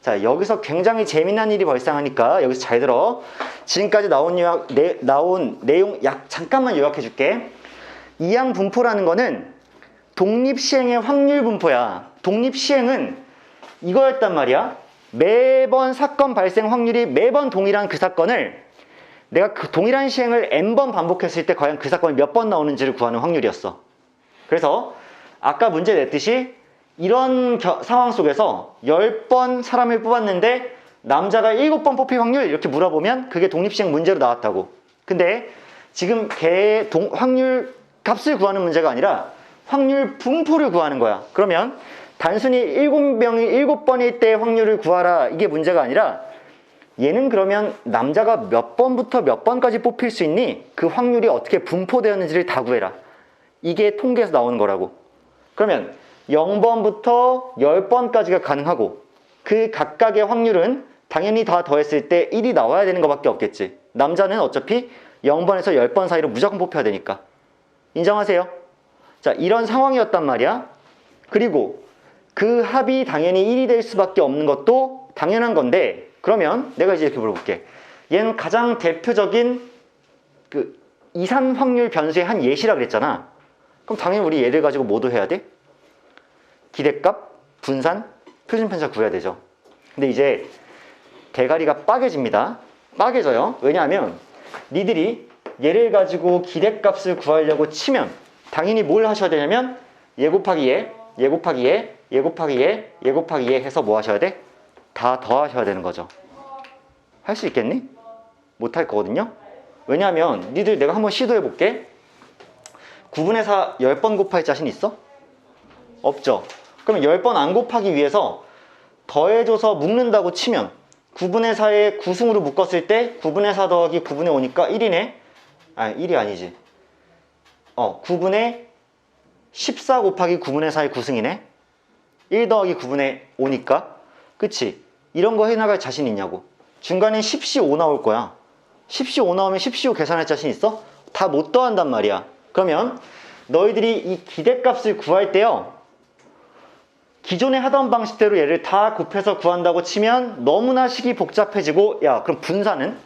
자, 여기서 굉장히 재미난 일이 발생하니까 여기서 잘 들어. 지금까지 나온 내용 잠깐만 요약해 줄게. 이항 분포라는 거는 독립시행의 확률 분포야. 독립시행은 이거였단 말이야. 매번 사건 발생 확률이 매번 동일한 그 사건을 내가 그 동일한 시행을 n번 반복했을 때 과연 그 사건이 몇 번 나오는지를 구하는 확률이었어. 그래서 아까 문제 냈듯이 이런 상황 속에서 10번 사람을 뽑았는데 남자가 7번 뽑힐 확률 이렇게 물어보면 그게 독립시행 문제로 나왔다고. 근데 지금 걔의 확률 값을 구하는 문제가 아니라 확률 분포를 구하는 거야. 그러면 단순히 7번일 때 확률을 구하라 이게 문제가 아니라 얘는 그러면 남자가 몇 번부터 몇 번까지 뽑힐 수 있니? 그 확률이 어떻게 분포되었는지를 다 구해라. 이게 통계에서 나오는 거라고. 그러면 0번부터 10번까지가 가능하고 그 각각의 확률은 당연히 다 더했을 때 1이 나와야 되는 것밖에 없겠지. 남자는 어차피 0번에서 10번 사이로 무조건 뽑혀야 되니까. 인정하세요? 자, 이런 상황이었단 말이야. 그리고 그 합이 당연히 1이 될 수밖에 없는 것도 당연한 건데 그러면 내가 이제 이렇게 물어볼게. 얘는 가장 대표적인 그 이산 확률 변수의 한 예시라 그랬잖아. 그럼 당연히 우리 얘를 가지고 뭐도 해야 돼? 기대값, 분산, 표준편차 구해야 되죠. 근데 이제 대가리가 빠개집니다. 빠개져요. 왜냐하면 니들이 얘를 가지고 기대값을 구하려고 치면 당연히 뭘 하셔야 되냐면 얘 곱하기 얘, 얘 곱하기 얘, 얘 곱하기 얘, 얘 곱하기 얘 해서 뭐 하셔야 돼? 다 더하셔야 되는 거죠. 할 수 있겠니? 못할 거거든요. 왜냐하면 니들 내가 한번 시도해 볼게. 9분의 4 10번 곱할 자신 있어? 없죠. 그러면 10번 안 곱하기 위해서 더해줘서 묶는다고 치면 9분의 4에 9승으로 묶었을 때 9분의 4 더하기 9분의 5니까 1이네. 아니 1이 아니지. 9분의 14 곱하기 9분의 4의 9승이네. 1 더하기 9분의 5니까. 그치? 이런 거 해나갈 자신 있냐고. 중간에 10시 5 나올 거야. 10시 5 나오면 10시 5 계산할 자신 있어? 다 못 더한단 말이야. 그러면 너희들이 이 기대값을 구할 때요. 기존에 하던 방식대로 얘를 다 곱해서 구한다고 치면 너무나 식이 복잡해지고 야 그럼 분산은?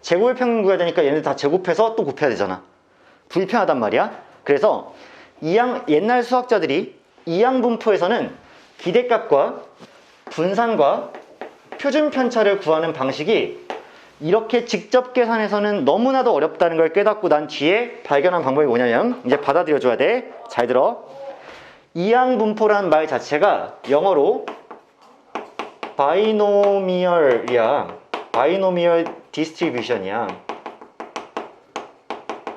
제곱의 평균 구해야 되니까 얘네들 다 제곱해서 또 곱해야 되잖아. 불편하단 말이야. 그래서 옛날 수학자들이 이항분포에서는 기대값과 분산과 표준 편차를 구하는 방식이 이렇게 직접 계산해서는 너무나도 어렵다는 걸 깨닫고 난 뒤에 발견한 방법이 뭐냐면, 이제 받아들여줘야 돼. 잘 들어. 이항분포란 말 자체가 영어로 바이노미얼이야. 바이노미얼 디스트리뷰션이야.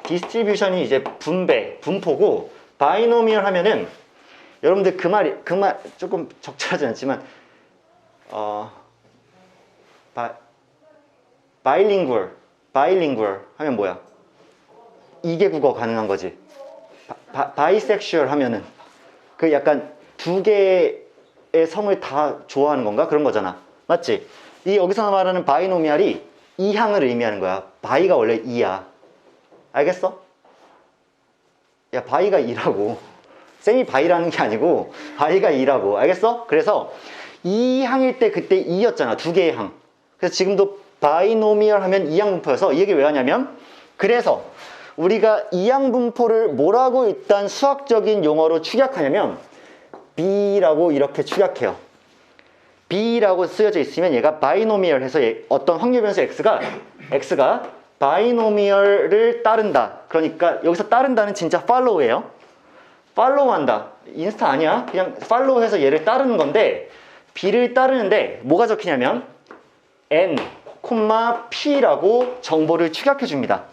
디스트리뷰션이 이제 분포고, 바이노미얼 하면은 여러분들 그 말 조금 적절하지 않지만 바이링구얼 하면 뭐야? 이개 국어 가능한 거지. 바이섹슈얼 하면은 그 약간 두 개의 성을 다 좋아하는 건가? 그런 거잖아. 맞지? 이 여기서 말하는 바이노미알이 이항을 의미하는 거야. 바이가 원래 이야. 알겠어? 야, 바이가 이라고. 쌤이 바이라는 게 아니고 바이가 이라고. 알겠어? 그래서 이항일 때 그때 이였잖아. 두 개의 항. 그래서 지금도 바이노미얼 하면 이항분포여서 이 얘기 왜 하냐면, 그래서 우리가 이항분포를 뭐라고 일단 수학적인 용어로 축약하냐면 B라고 이렇게 축약해요. B라고 쓰여져 있으면 얘가 바이노미얼 해서 어떤 확률 변수 X가 바이노미얼을 따른다. 그러니까 여기서 따른다는 진짜 follow예요. follow한다. 인스타 아니야. 그냥 follow해서 얘를 따르는 건데, B를 따르는데 뭐가 적히냐면 N, P라고 정보를 축약해 줍니다.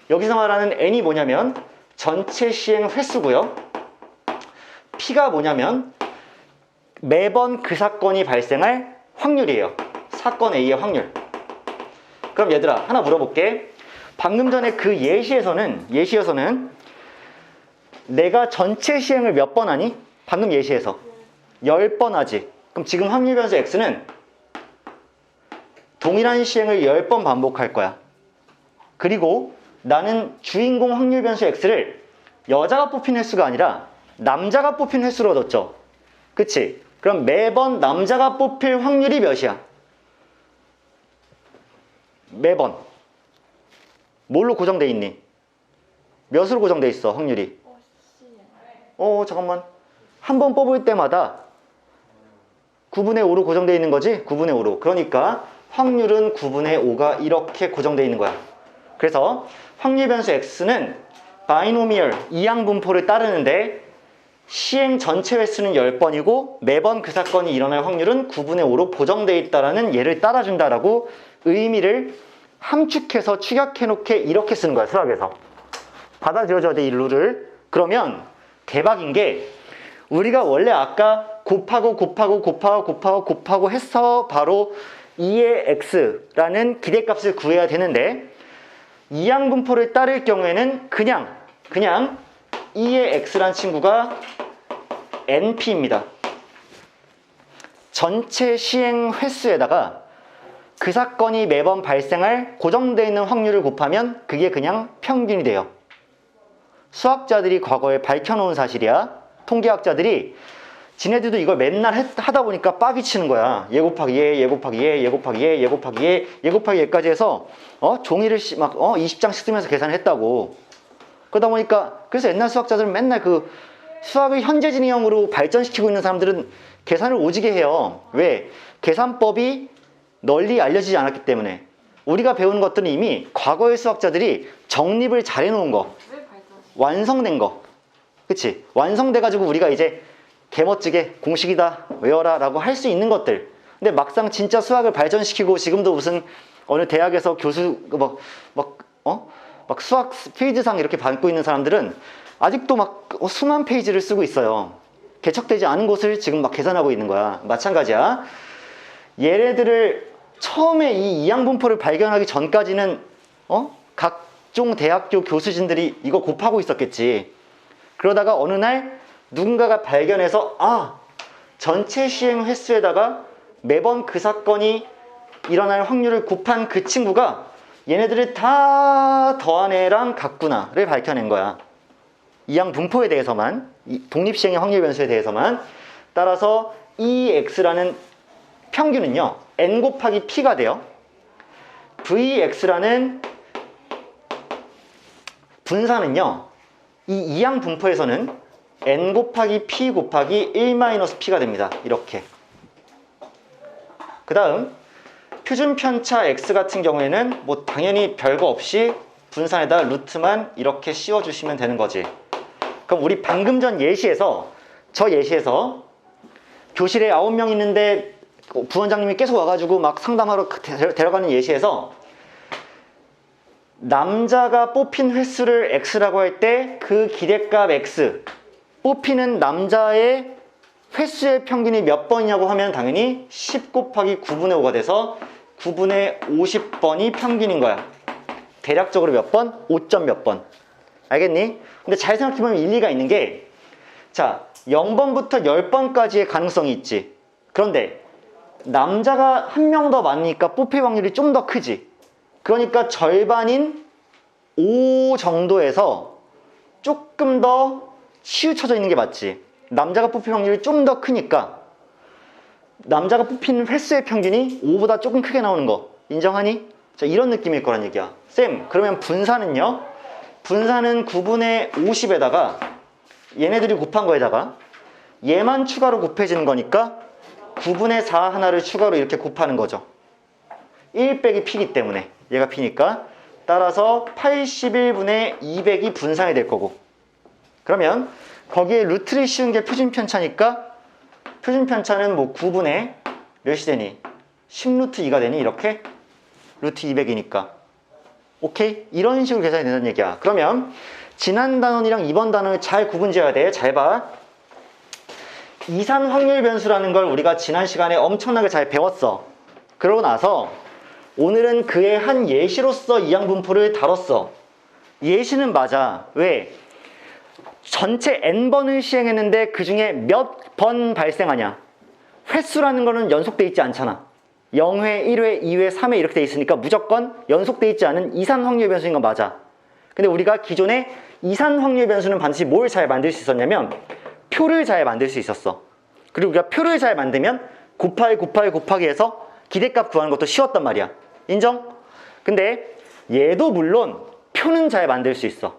여기서 말하는 N이 뭐냐면 전체 시행 횟수고요. P가 뭐냐면 매번 그 사건이 발생할 확률이에요. 사건 A의 확률. 그럼 얘들아, 하나 물어볼게. 방금 전에 그 예시에서는 내가 전체 시행을 몇 번 하니? 방금 예시에서 10번 하지. 그럼 지금 확률 변수 X는 동일한 시행을 10번 반복할 거야. 그리고 나는 주인공 확률 변수 X를 여자가 뽑힌 횟수가 아니라 남자가 뽑힌 횟수로 얻었죠. 그치? 그럼 매번 남자가 뽑힐 확률이 몇이야? 매번. 뭘로 고정돼 있니? 몇으로 고정돼 있어, 확률이? 잠깐만. 한 번 뽑을 때마다 9분의 5로 고정돼 있는 거지? 9분의 5로. 그러니까 확률은 9분의 5가 이렇게 고정돼 있는 거야. 그래서 확률 변수 X는 바이노미얼, 이항분포를 따르는데 시행 전체 횟수는 10번이고 매번 그 사건이 일어날 확률은 9분의 5로 고정돼 있다라는 예를 따라준다라고 의미를 함축해서 축약해놓게 이렇게 쓰는 거야, 수학에서. 받아들여줘야 돼, 이 룰을. 그러면 대박인 게, 우리가 원래 아까 곱하고 해서 바로 2의 x라는 기대값을 구해야 되는데, 이항분포를 따를 경우에는 그냥 2의 x란 친구가 np입니다. 전체 시행 횟수에다가 그 사건이 매번 발생할 고정되어 있는 확률을 곱하면 그게 그냥 평균이 돼요. 수학자들이 과거에 밝혀놓은 사실이야. 통계학자들이. 지네들도 이걸 맨날 하다 보니까 빡이 치는 거야. 얘 곱하기 얘, 얘 곱하기 얘, 얘 곱하기 얘, 얘 곱하기 얘, 얘 곱하기 얘까지 해서 종이를 20장씩 쓰면서 계산을 했다고. 그러다 보니까, 그래서 옛날 수학자들은 맨날 그 수학을 현재 진행형으로 발전시키고 있는 사람들은 계산을 오지게 해요. 왜? 계산법이 널리 알려지지 않았기 때문에. 우리가 배우는 것들은 이미 과거의 수학자들이 정립을 잘 해놓은 거, 완성된 거. 그치? 완성돼가지고 우리가 이제 개멋지게 공식이다 외워라 라고 할 수 있는 것들. 근데 막상 진짜 수학을 발전시키고 지금도 무슨 어느 대학에서 교수 막 수학 페이지상 이렇게 받고 있는 사람들은 아직도 막 수만 페이지를 쓰고 있어요. 개척되지 않은 것을 지금 막 계산하고 있는 거야. 마찬가지야. 얘네들을 처음에 이 이항분포를 발견하기 전까지는 각종 대학교 교수진들이 이거 곱하고 있었겠지. 그러다가 어느 날 누군가가 발견해서 전체 시행 횟수에다가 매번 그 사건이 일어날 확률을 곱한 그 친구가 얘네들을 다 더한 애랑 같구나를 밝혀낸 거야. 이항분포에 대해서만, 독립시행의 확률 변수에 대해서만. 따라서 EX라는 평균은요, N 곱하기 P가 돼요. Vx라는 분사는요, 이 이항 분포에서는 n 곱하기 p 곱하기 1-p가 됩니다. 이렇게. 그 다음 표준 편차 x 같은 경우에는 뭐 당연히 별거 없이 분산에다 루트만 이렇게 씌워주시면 되는 거지. 그럼 우리 방금 전 예시에서, 저 예시에서 교실에 9명 있는데 부원장님이 계속 와가지고 막 상담하러 데려가는 예시에서 남자가 뽑힌 횟수를 x라고 할 때 그 기대값 x, 뽑히는 남자의 횟수의 평균이 몇 번이냐고 하면 당연히 10 곱하기 9분의 5가 돼서 9분의 50번이 평균인 거야. 대략적으로 몇 번? 5점 몇 번. 알겠니? 근데 잘 생각해보면 일리가 있는 게, 자, 0번부터 10번까지의 가능성이 있지. 그런데 남자가 한 명 더 많으니까 뽑힐 확률이 좀 더 크지. 그러니까 절반인 5 정도에서 조금 더 치우쳐져 있는 게 맞지. 남자가 뽑힐 확률이 좀 더 크니까 남자가 뽑힌 횟수의 평균이 5보다 조금 크게 나오는 거 인정하니? 자, 이런 느낌일 거란 얘기야. 쌤, 그러면 분사는요? 분사는 9분의 50에다가 얘네들이 곱한 거에다가 얘만 추가로 곱해지는 거니까 9분의 4 하나를 추가로 이렇게 곱하는 거죠. 1 빼기 p이기 때문에 얘가 p니까 따라서 81분의 200이 분산이 될 거고, 그러면 거기에 루트를 씌운 게 표준 편차니까 표준 편차는 뭐 9분의 몇이 되니? 10루트 2가 되니? 이렇게 루트 200이니까 오케이? 이런 식으로 계산이 된다는 얘기야. 그러면 지난 단원이랑 이번 단원을 잘 구분 지어야 돼. 잘 봐. 이산 확률 변수라는 걸 우리가 지난 시간에 엄청나게 잘 배웠어. 그러고 나서 오늘은 그의 한 예시로서 이항 분포를 다뤘어. 예시는 맞아. 왜? 전체 n번을 시행했는데 그 중에 몇 번 발생하냐? 횟수라는 거는 연속돼 있지 않잖아. 0회, 1회, 2회, 3회 이렇게 돼 있으니까 무조건 연속돼 있지 않은 이산 확률 변수인 건 맞아. 근데 우리가 기존에 이산 확률 변수는 반드시 뭘 잘 만들 수 있었냐면 표를 잘 만들 수 있었어. 그리고 우리가 표를 잘 만들면 곱하기 해서 기대값 구하는 것도 쉬웠단 말이야. 인정? 근데 얘도 물론 표는 잘 만들 수 있어.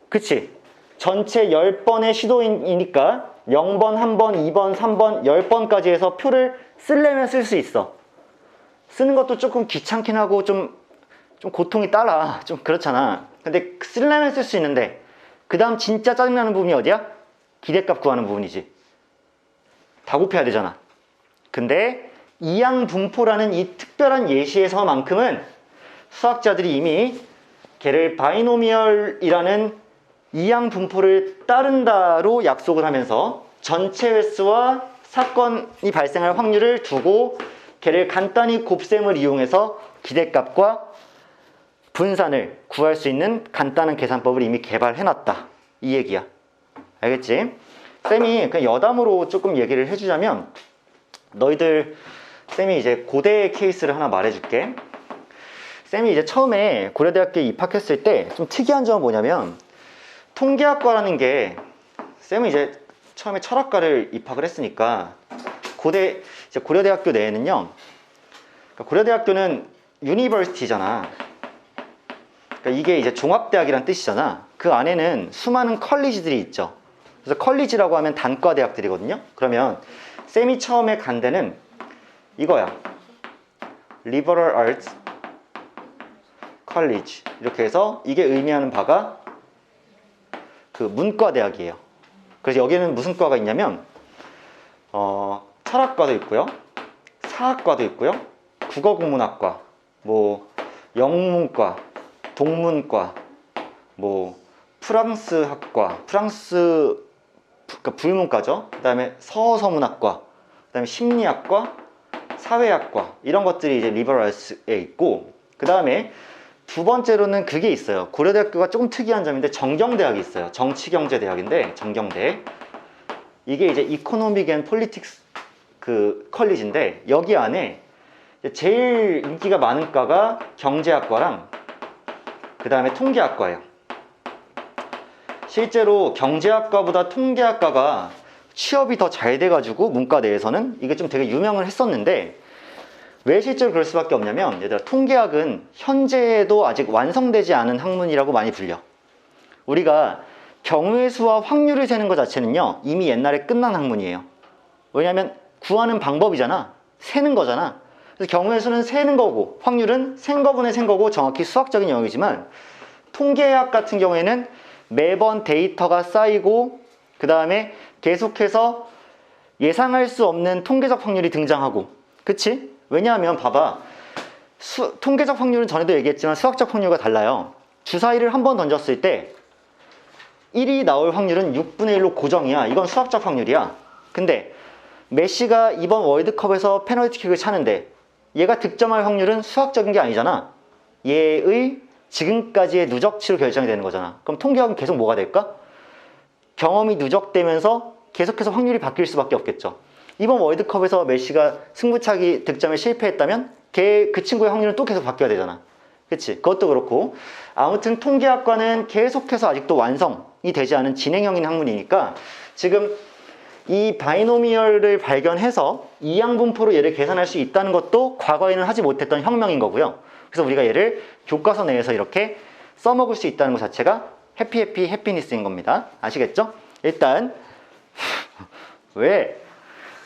그치? 전체 10번의 시도이니까 0번, 1번, 2번, 3번, 10번까지 해서 표를 쓰려면 쓸 수 있어. 쓰는 것도 조금 귀찮긴 하고 좀 고통이 따라. 좀 그렇잖아. 근데 쓰려면 쓸 수 있는데 그 다음 진짜 짜증나는 부분이 어디야? 기대값 구하는 부분이지. 다 곱해야 되잖아. 근데 이항 분포라는 이 특별한 예시에서만큼은 수학자들이 이미 걔를 바이노미얼이라는 이항 분포를 따른다로 약속을 하면서 전체 횟수와 사건이 발생할 확률을 두고 걔를 간단히 곱셈을 이용해서 기대값과 분산을 구할 수 있는 간단한 계산법을 이미 개발해놨다. 이 얘기야. 알겠지? 쌤이 그냥 여담으로 조금 얘기를 해주자면, 너희들 쌤이 이제 고대 케이스를 하나 말해줄게. 쌤이 이제 처음에 고려대학교에 입학했을 때 좀 특이한 점은 뭐냐면, 통계학과라는 게, 쌤은 이제 처음에 철학과를 입학을 했으니까 이제 고려대학교 내에는요, 그러니까 고려대학교는 유니버시티잖아. 그러니까 이게 이제 종합대학이란 뜻이잖아. 그 안에는 수많은 컬리지들이 있죠. 그래서 컬리지라고 하면 단과 대학들이거든요. 그러면 쌤이 처음에 간 데는 이거야. Liberal Arts College. 이렇게 해서 이게 의미하는 바가 그 문과대학이에요. 그래서 여기는 무슨 과가 있냐면 철학과도 있고요, 사학과도 있고요, 국어국문학과, 뭐 영문과, 동문과, 뭐 프랑스학과, 그러니까 불문과죠. 그 다음에 서서문학과, 그 다음에 심리학과, 사회학과, 이런 것들이 이제 리버럴스에 있고, 그 다음에 두 번째로는 그게 있어요. 고려대학교가 조금 특이한 점인데 정경대학이 있어요. 정치경제대학인데 정경대. 이게 이제 이코노믹 앤 폴리틱스 그 컬리지인데, 여기 안에 제일 인기가 많은 과가 경제학과랑 그 다음에 통계학과예요. 실제로 경제학과보다 통계학과가 취업이 더 잘 돼가지고 문과 내에서는 이게 좀 되게 유명을 했었는데, 왜 실제로 그럴 수밖에 없냐면 얘들아 통계학은 현재에도 아직 완성되지 않은 학문이라고 많이 불려. 우리가 경우의 수와 확률을 세는 것 자체는요 이미 옛날에 끝난 학문이에요. 왜냐하면 구하는 방법이잖아. 세는 거잖아. 그래서 경우의 수는 세는 거고 확률은 센 거분의 센 거고 정확히 수학적인 영역이지만 통계학 같은 경우에는 매번 데이터가 쌓이고 그 다음에 계속해서 예상할 수 없는 통계적 확률이 등장하고 그치? 왜냐하면 봐봐 통계적 확률은 전에도 얘기했지만 수학적 확률과 달라요. 주사위를 한 번 던졌을 때 1이 나올 확률은 6분의 1로 고정이야. 이건 수학적 확률이야. 근데 메시가 이번 월드컵에서 페널티킥을 차는데 얘가 득점할 확률은 수학적인 게 아니잖아. 얘의 지금까지의 누적치로 결정이 되는 거잖아. 그럼 통계학은 계속 뭐가 될까? 경험이 누적되면서 계속해서 확률이 바뀔 수밖에 없겠죠. 이번 월드컵에서 메시가 승부차기 득점에 실패했다면 그 친구의 확률은 또 계속 바뀌어야 되잖아. 그치? 그것도 그렇고 아무튼 통계학과는 계속해서 아직도 완성이 되지 않은 진행형인 학문이니까 지금 이 바이노미얼을 발견해서 이항분포로 얘를 계산할 수 있다는 것도 과거에는 하지 못했던 혁명인 거고요. 그래서 우리가 얘를 교과서 내에서 이렇게 써먹을 수 있다는 것 자체가 해피니스인 겁니다. 아시겠죠? 일단 왜?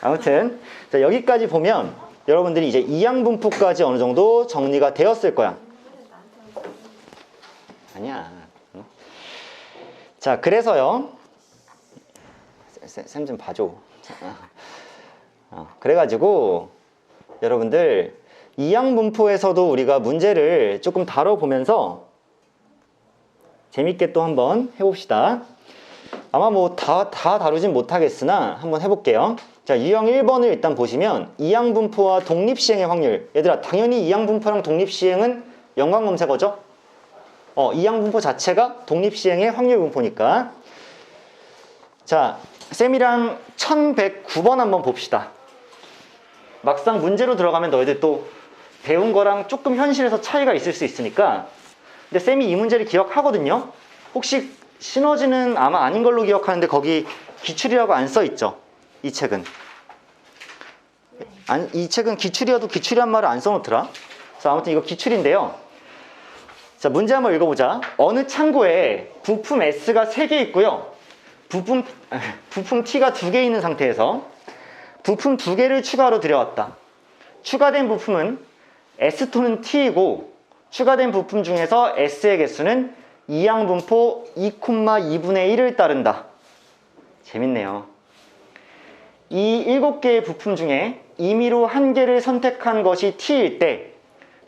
아무튼 자, 여기까지 보면 여러분들이 이제 이항분포까지 어느 정도 정리가 되었을 거야. 아니야. 자, 그래서요. 쌤 좀 봐줘. 그래가지고 여러분들 이항분포에서도 우리가 문제를 조금 다뤄보면서 재밌게 또 한번 해봅시다. 아마 뭐 다 다루진 못하겠으나 한번 해볼게요. 자, 유형 1번을 일단 보시면 이항분포와 독립시행의 확률. 얘들아 당연히 이항분포랑 독립시행은 연관검색어죠? 이항분포 자체가 독립시행의 확률 분포니까. 자, 쌤이랑 1109번 한번 봅시다. 막상 문제로 들어가면 너희들 또 배운 거랑 조금 현실에서 차이가 있을 수 있으니까. 근데 쌤이 이 문제를 기억하거든요. 혹시 시너지는 아마 아닌 걸로 기억하는데 거기 기출이라고 안 써있죠? 이 책은. 이 책은 기출이어도 기출이란 말을 안 써놓더라. 그래서 아무튼 이거 기출인데요. 자, 문제 한번 읽어보자. 어느 창고에 부품 S가 3개 있고요. 부품 T가 2개 있는 상태에서 부품 2개를 추가로 들여왔다. 추가된 부품은 S 또는 T이고 추가된 부품 중에서 S의 개수는 이항분포 2,2분의 1을 따른다. 재밌네요. 이 7개의 부품 중에 임의로 1개를 선택한 것이 T일 때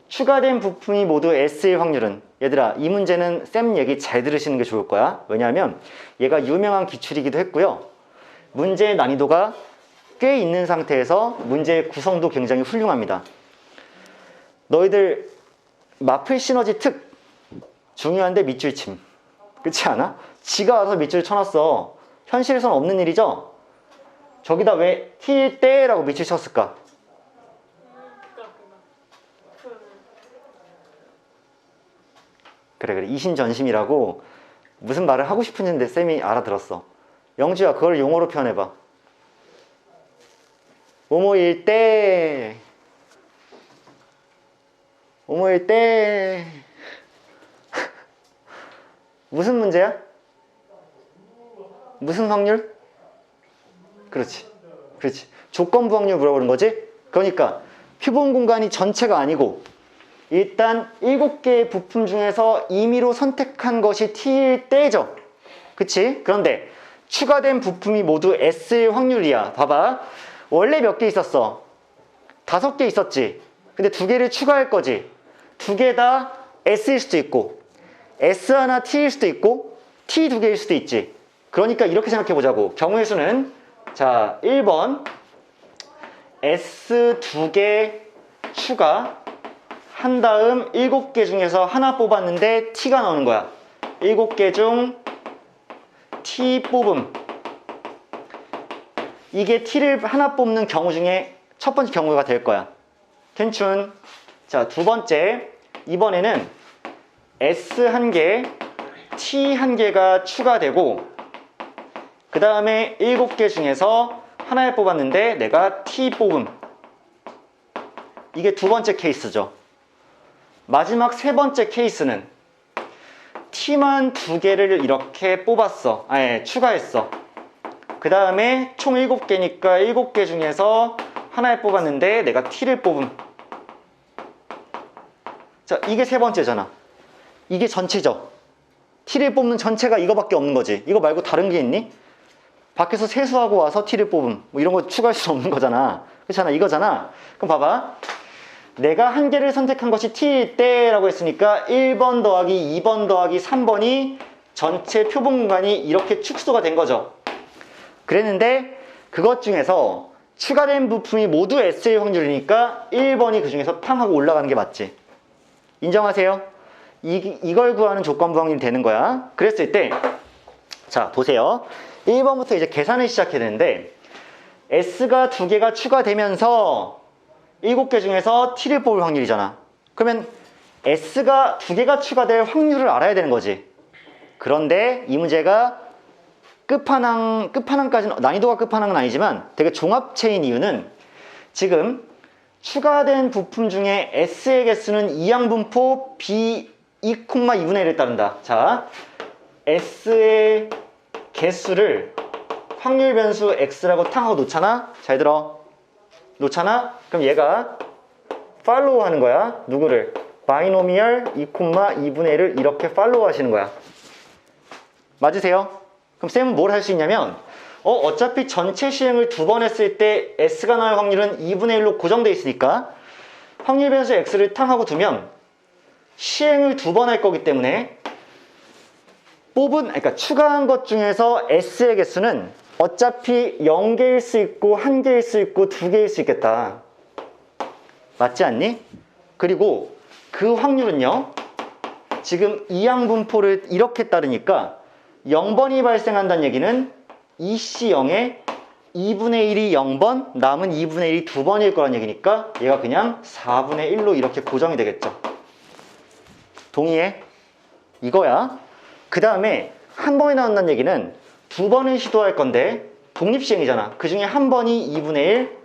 추가된 부품이 모두 S일 확률은, 얘들아 이 문제는 쌤 얘기 잘 들으시는 게 좋을 거야. 왜냐하면 얘가 유명한 기출이기도 했고요. 문제의 난이도가 꽤 있는 상태에서 문제의 구성도 굉장히 훌륭합니다. 너희들 마플 시너지 특 중요한데 밑줄 침. 그렇지 않아? 지가 와서 밑줄 쳐놨어. 현실에서는 없는 일이죠? 저기다 왜 T일 때라고 밑줄 쳤을까? 그래 이심전심이라고 무슨 말을 하고 싶은지인데 쌤이 알아들었어. 영주야 그걸 용어로 표현해봐. 뭐뭐일 때 뭐뭐일 때 무슨 문제야? 무슨 확률? 그렇지 조건부 확률 물어보는 거지. 그러니까 표본 공간이 전체가 아니고 일단 7개의 부품 중에서 임의로 선택한 것이 T일 때죠. 그치? 그런데 추가된 부품이 모두 S일 확률이야. 봐봐. 원래 몇 개 있었어? 5개 있었지. 근데 2개를 추가할 거지. 2개 다 S일 수도 있고 S 하나 T일 수도 있고 T 2개일 수도 있지. 그러니까 이렇게 생각해 보자고. 경우의 수는 자 1번 S 2개 추가 한 다음 7개 중에서 하나 뽑았는데 T가 나오는 거야. 7개 중 T 뽑음. 이게 T를 하나 뽑는 경우 중에 첫 번째 경우가 될 거야. 괜춘. 자, 두 번째. 이번에는 S 1개, T 1개가 추가되고 그 다음에 7개 중에서 하나를 뽑았는데 내가 T 뽑음. 이게 두 번째 케이스죠. 마지막 세 번째 케이스는 t만 두 개를 이렇게 뽑았어. 추가했어. 그 다음에 총 7개니까 7개 중에서 하나를 뽑았는데 내가 t를 뽑음. 자, 이게 세 번째잖아. 이게 전체죠. t를 뽑는 전체가 이거밖에 없는 거지. 이거 말고 다른 게 있니? 밖에서 세수하고 와서 t를 뽑음. 뭐 이런 거 추가할 수 없는 거잖아. 그렇잖아. 이거잖아. 그럼 봐봐. 내가 한 개를 선택한 것이 t일 때라고 했으니까 1번 더하기 2번 더하기 3번이 전체 표본 공간이 이렇게 축소가 된 거죠. 그랬는데 그것 중에서 추가된 부품이 모두 S일 확률이니까 1번이 그 중에서 팡 하고 올라가는 게 맞지. 인정하세요? 이걸 구하는 조건부 확률이 되는 거야. 그랬을 때, 자, 보세요. 1번부터 이제 계산을 시작해야 되는데, S가 두 개가 추가되면서 7개 중에서 T를 뽑을 확률이잖아. 그러면 S가 두 개가 추가될 확률을 알아야 되는 거지. 그런데 이 문제가 끝판왕까지는, 난이도가 끝판왕은 아니지만 되게 종합체인 이유는 지금 추가된 부품 중에 S의 개수는 이항분포 B 2,2분의 1에 따른다. 자, S의 개수를 확률 변수 X라고 탕 하고 놓잖아? 잘 들어. 놓잖아? 그럼 얘가 팔로우 하는 거야. 누구를? 바이노미얼 2,2분의 1을 이렇게 팔로우 하시는 거야. 맞으세요? 그럼 쌤은 뭘 할 수 있냐면 어차피 전체 시행을 두 번 했을 때 S가 나올 확률은 2분의 1로 고정되어 있으니까 확률 변수 X를 탕 하고 두면 시행을 두 번 할 거기 때문에 그러니까 추가한 것 중에서 S의 개수는 어차피 0개일 수 있고 1개일 수 있고 2개일 수 있겠다. 맞지 않니? 그리고 그 확률은요, 지금 이항분포를 이렇게 따르니까 0번이 발생한다는 얘기는 EC0에 2분의 1이 0번, 남은 2분의 1이 2번일 거란 얘기니까 얘가 그냥 4분의 1로 이렇게 고정이 되겠죠. 동의해? 이거야. 그 다음에 한 번이 나온다는 얘기는 두 번을 시도할 건데 독립시행이잖아. 그 중에 한 번이 2분의 1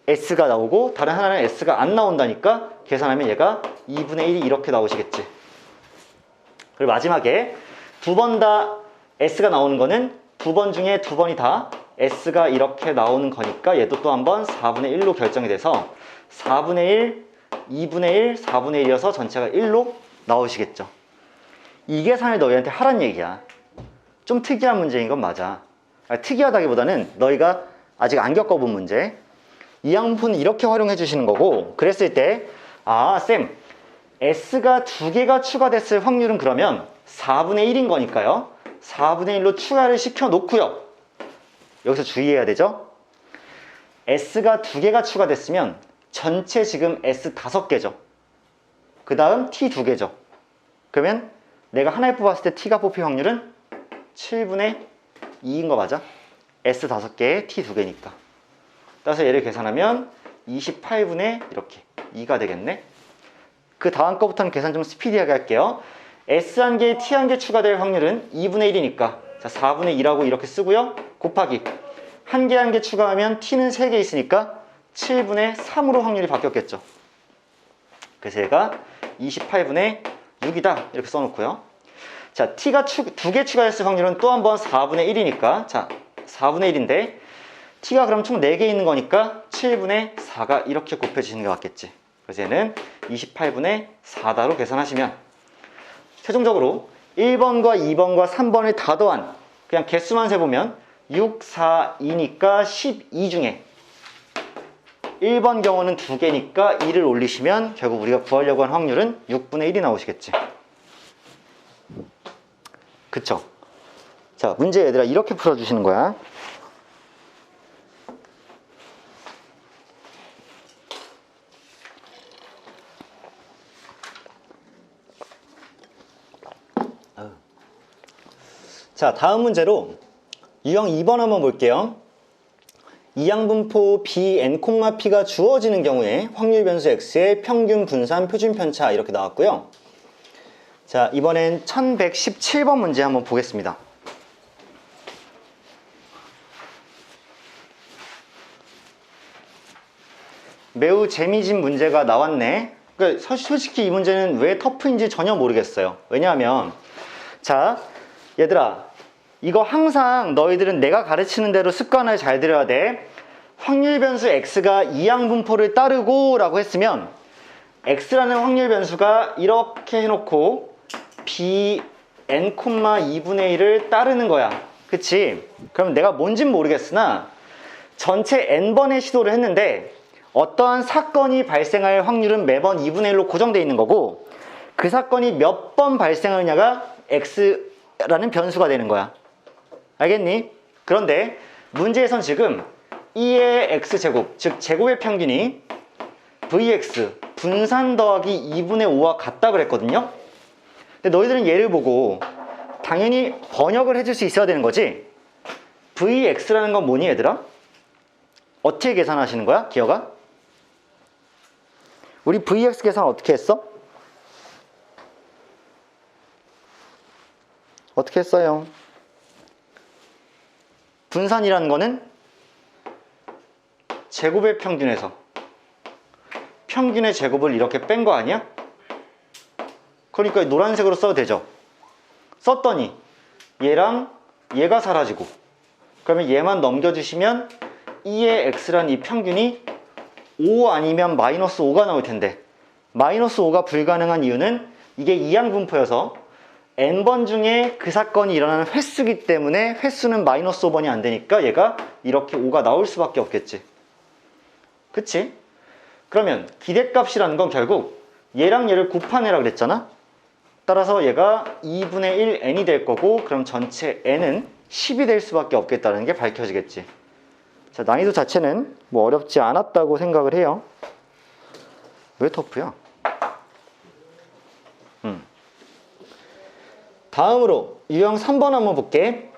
S가 나오고 다른 하나는 S가 안 나온다니까 계산하면 얘가 2분의 1이 이렇게 나오시겠지. 그리고 마지막에 두 번 다 S가 나오는 거는 두 번 중에 두 번이 다 S가 이렇게 나오는 거니까 얘도 또 한 번 4분의 1로 결정이 돼서 4분의 1, 2분의 1, 4분의 1이어서 전체가 1로 나오시겠죠. 이 계산을 너희한테 하란 얘기야. 좀 특이한 문제인 건 맞아. 특이하다기보다는 너희가 아직 안 겪어본 문제. 이 항분은 이렇게 활용해 주시는 거고, 그랬을 때 쌤, S가 두 개가 추가됐을 확률은 그러면 4분의 1인 거니까요. 4분의 1로 추가를 시켜 놓고요. 여기서 주의해야 되죠. S가 두 개가 추가됐으면 전체 지금 S 5개죠. 그 다음 T 2개죠. 그러면 내가 하나를 뽑았을 때 T가 뽑힐 확률은 7분의 2인 거 맞아? S 5개에 T 2개니까. 따라서 얘를 계산하면 28분의 이렇게 2가 되겠네. 그 다음 거부터는 계산 좀 스피디하게 할게요. S 한 개에 T 한 개 추가될 확률은 2분의 1이니까 자 4분의 2라고 이렇게 쓰고요. 곱하기 한 개 한 개 추가하면 T는 3개 있으니까 7분의 3으로 확률이 바뀌었겠죠. 그래서 얘가 28분의 6이다 이렇게 써놓고요. 자, T가 두 개 추가했을 확률은 또 한 번 4분의 1이니까 자 4분의 1인데 T가 그럼 총 4개 있는 거니까 7분의 4가 이렇게 곱해지는 게 맞겠지. 그래서 얘는 28분의 4다로 계산하시면 최종적으로 1번과 2번과 3번을 다 더한 그냥 개수만 세보면 6, 4, 2니까 12 중에 1번 경우는 2개니까 2를 올리시면 결국 우리가 구하려고 한 확률은 6분의 1이 나오시겠지. 그쵸? 자, 문제 얘들아 이렇게 풀어주시는 거야. 자, 다음 문제로 유형 2번 한번 볼게요. 이항분포 B, N, P가 주어지는 경우에 확률 변수 X의 평균 분산 표준 편차 이렇게 나왔고요. 자, 이번엔 1117번 문제 한번 보겠습니다. 매우 재미진 문제가 나왔네. 그러니까 솔직히 이 문제는 왜 터프인지 전혀 모르겠어요. 왜냐하면 자, 얘들아, 이거 항상 너희들은 내가 가르치는 대로 습관을 잘 들여야 돼. 확률 변수 x가 이항 분포를 따르고 라고 했으면 x라는 확률 변수가 이렇게 해놓고 bn, 2분의 1을 따르는 거야. 그치? 그럼 내가 뭔진 모르겠으나 전체 n번의 시도를 했는데 어떠한 사건이 발생할 확률은 매번 2분의 1로 고정되어 있는 거고, 그 사건이 몇 번 발생하느냐가 x라는 변수가 되는 거야. 알겠니? 그런데 문제에선 지금 2의 x제곱, 즉 제곱의 평균이 vx 분산 더하기 2분의 5와 같다 그랬거든요. 근데 너희들은 얘를 보고 당연히 번역을 해줄 수 있어야 되는 거지. vx라는 건 뭐니 얘들아? 어떻게 계산하시는 거야? 기어가? 우리 vx 계산 어떻게 했어? 어떻게 했어요? 분산이라는 거는 제곱의 평균에서 평균의 제곱을 이렇게 뺀 거 아니야? 그러니까 노란색으로 써도 되죠. 썼더니 얘랑 얘가 사라지고, 그러면 얘만 넘겨주시면 2의 x란 이 평균이 5 아니면 마이너스 5가 나올 텐데, 마이너스 5가 불가능한 이유는 이게 이항 분포여서 n번 중에 그 사건이 일어나는 횟수기 때문에 횟수는 마이너스 5번이 안 되니까 얘가 이렇게 5가 나올 수밖에 없겠지. 그치? 그러면 기대값이라는 건 결국 얘랑 얘를 곱하내라 그랬잖아. 따라서 얘가 2분의 1 n이 될 거고, 그럼 전체 n은 10이 될 수밖에 없겠다는 게 밝혀지겠지. 자, 난이도 자체는 뭐 어렵지 않았다고 생각을 해요. 왜 터프야? 다음으로 유형 3번 한번 볼게.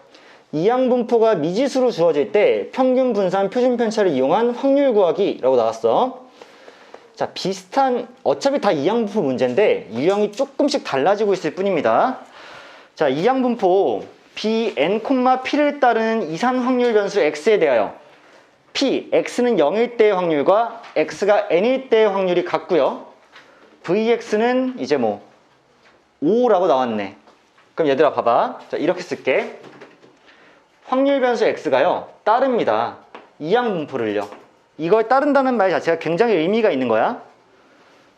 이항 분포가 미지수로 주어질 때 평균 분산 표준 편차를 이용한 확률 구하기 라고 나왔어. 자, 비슷한, 어차피 다 이항 분포 문제인데 유형이 조금씩 달라지고 있을 뿐입니다. 자, 이항 분포 bn, p를 따르는 이산 확률 변수 x에 대하여 p, x는 0일 때의 확률과 x가 n일 때의 확률이 같고요. vx는 이제 뭐 5라고 나왔네. 그럼 얘들아 봐봐. 자, 이렇게 쓸게. 확률 변수 x가요 따릅니다. 이항 분포를요. 이걸 따른다는 말 자체가 굉장히 의미가 있는 거야.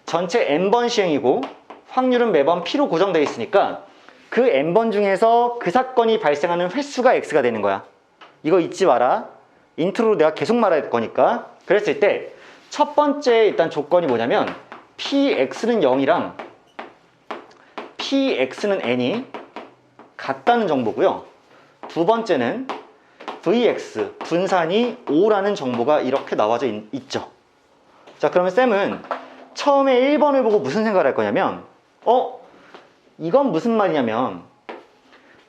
전체 n번 시행이고 확률은 매번 p로 고정되어 있으니까 그 n번 중에서 그 사건이 발생하는 횟수가 x가 되는 거야. 이거 잊지 마라. 인트로로 내가 계속 말할 거니까. 그랬을 때 첫 번째 일단 조건이 뭐냐면 px는 0이랑 px는 n이 같다는 정보고요. 두 번째는 vx 분산이 5라는 정보가 이렇게 나와져 있죠. 자, 그러면 쌤은 처음에 1번을 보고 무슨 생각을 할 거냐면 이건 무슨 말이냐면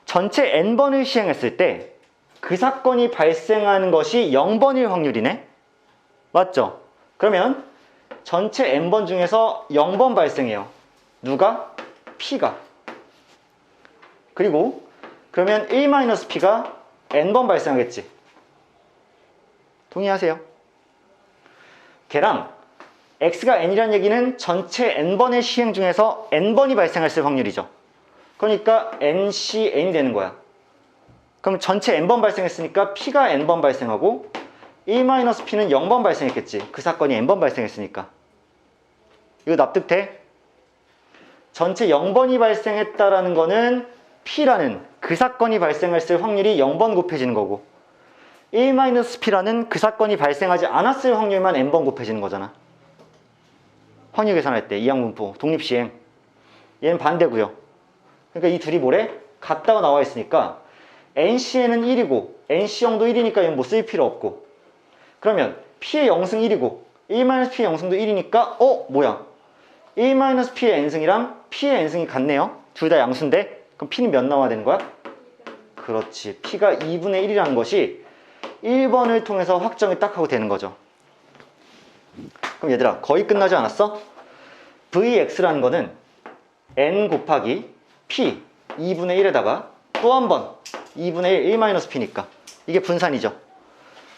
전체 n번을 시행했을 때 그 사건이 발생하는 것이 0번일 확률이네. 맞죠? 그러면 전체 n번 중에서 0번 발생해요. 누가? p가. 그리고 그러면 1-p가 n번 발생하겠지. 동의하세요? 걔랑 x가 n이라는 얘기는 전체 n번의 시행 중에서 n번이 발생했을 확률이죠. 그러니까 nc n이 되는 거야. 그럼 전체 n번 발생했으니까 p가 n번 발생하고 1-p는 0번 발생했겠지. 그 사건이 n번 발생했으니까. 이거 납득돼? 전체 0번이 발생했다라는 거는 p라는 그 사건이 발생했을 확률이 0번 곱해지는 거고 1-p라는 그 사건이 발생하지 않았을 확률만 n번 곱해지는 거잖아. 확률 계산할 때 이항 분포, 독립시행. 얘는 반대고요. 그러니까 이 둘이 뭐래? 같다고 나와 있으니까 NC에는 1이고 NC형도 1이니까 얘는 뭐 쓸 필요 없고, 그러면 P의 영승 1이고 1-P의 영승도 1이니까 뭐야? 1-P의 n승이랑 P의 n승이 같네요. 둘 다 양수인데 그럼 P는 몇 나와야 되는 거야? 그렇지. P가 2분의 1이라는 것이 1번을 통해서 확정이 딱 하고 되는 거죠. 그럼 얘들아 거의 끝나지 않았어? Vx라는 거는 n 곱하기 P 2분의 1에다가 또 한 번 2분의 1, 1-P니까 이게 분산이죠.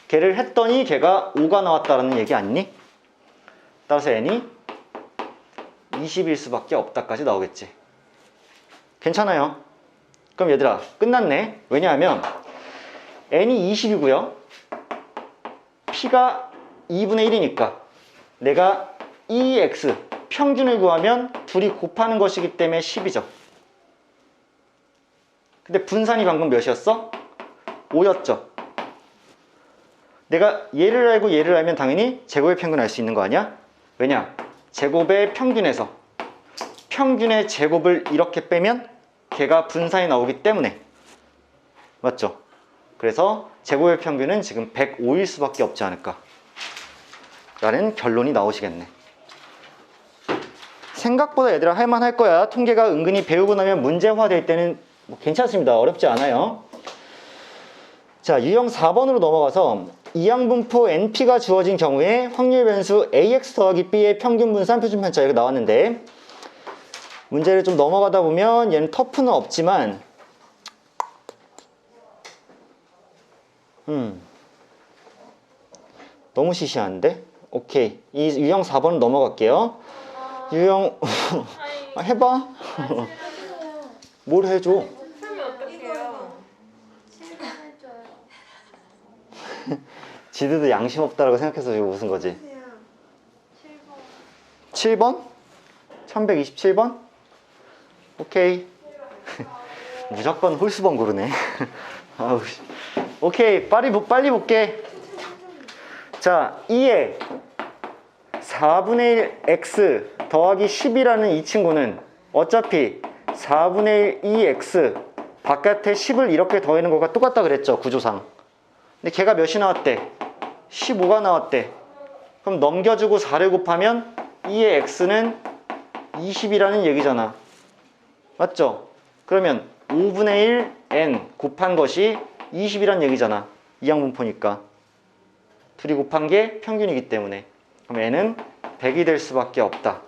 걔를 했더니 걔가 5가 나왔다는 얘기 아니니? 따라서 n이 20일 수밖에 없다까지 나오겠지. 괜찮아요. 그럼 얘들아 끝났네. 왜냐하면 n이 20이고요 p가 2분의 1이니까 내가 2x 평균을 구하면 둘이 곱하는 것이기 때문에 10이죠. 근데 분산이 방금 몇이었어? 5였죠. 내가 얘를 알고 얘를 알면 당연히 제곱의 평균을 알 수 있는 거 아니야? 왜냐? 제곱의 평균에서 평균의 제곱을 이렇게 빼면 걔가 분산이 나오기 때문에. 맞죠? 그래서 제곱의 평균은 지금 105일 수밖에 없지 않을까 라는 결론이 나오시겠네. 생각보다 얘들아 할만할 거야. 통계가 은근히 배우고 나면 문제화될 때는 뭐 괜찮습니다. 어렵지 않아요. 자, 유형 4번으로 넘어가서 이항분포 NP가 주어진 경우에 확률 변수 AX 더하기 B의 평균 분산 표준 편차 이렇게 나왔는데 문제를 좀 넘어가다 보면 얘는 터프는 없지만 너무 시시한데? 오케이. 이 유형 4번 넘어갈게요. 유형 해봐. 뭘 해줘? 풀면 어떡해요? 지들도 양심 없다라고 생각해서 지금 웃은 거지. 7번? 1127번? 오케이. 무조건 홀수번 고르네. 아우, 오케이. 빨리 볼게. 자, 2에 4분의 1 x 더하기 10이라는 이 친구는 어차피 4분의 1 2x 바깥에 10을 이렇게 더하는 것과 똑같다 그랬죠, 구조상. 근데 걔가 몇이 나왔대? 15가 나왔대. 그럼 넘겨주고 4를 곱하면 2의 x는 20이라는 얘기잖아. 맞죠? 그러면 5분의 1 n 곱한 것이 20이란 얘기잖아. 이항분포니까. 둘이 곱한 게 평균이기 때문에. 그럼 n은 100이 될 수밖에 없다.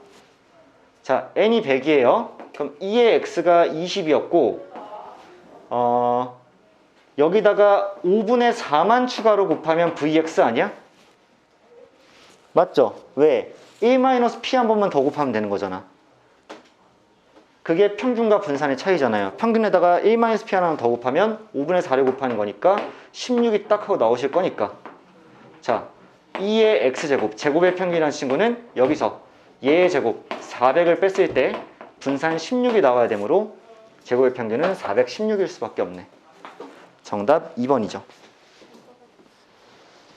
자, n이 100이에요. 그럼 2의 x가 20이었고 여기다가 5분의 4만 추가로 곱하면 vx 아니야? 맞죠? 왜? 1-p 한 번만 더 곱하면 되는 거잖아. 그게 평균과 분산의 차이잖아요. 평균에다가 1-p 하나만 더 곱하면 5분의 4를 곱하는 거니까 16이 딱 하고 나오실 거니까. 자, 2의 x제곱, 제곱의 평균이라는 친구는 여기서 얘의 제곱 400을 뺐을 때 분산 16이 나와야 되므로 제곱의 평균은 416일 수밖에 없네. 정답 2번이죠.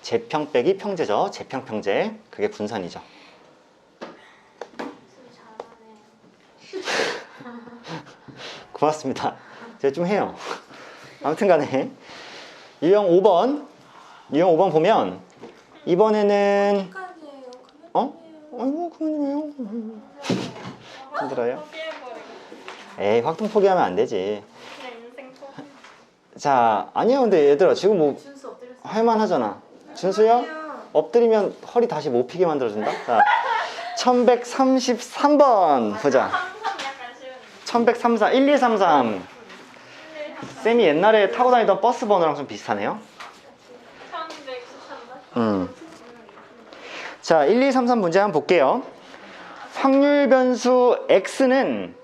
제평 빼기 평제죠. 제평 평제. 그게 분산이죠. 고맙습니다. 제가 좀 해요. 아무튼 간에 유형 5번. 유형 5번 보면 이번에는 아이고 그만 왜요? 힘들어요? 에이 확통 포기하면 안 되지. 그냥 인생 포기. 자, 아니야. 근데 얘들아 지금 뭐 준수 엎드렸어. 할만하잖아. 준수야? 엎드리면 허리 다시 못 피게 만들어준다. 자, 1133번 보자. 1133, 1233. 쌤이 옛날에 타고 다니던 버스 번호랑 좀 비슷하네요. 1113번? 자, 1233 문제 한번 볼게요. 확률 변수 x는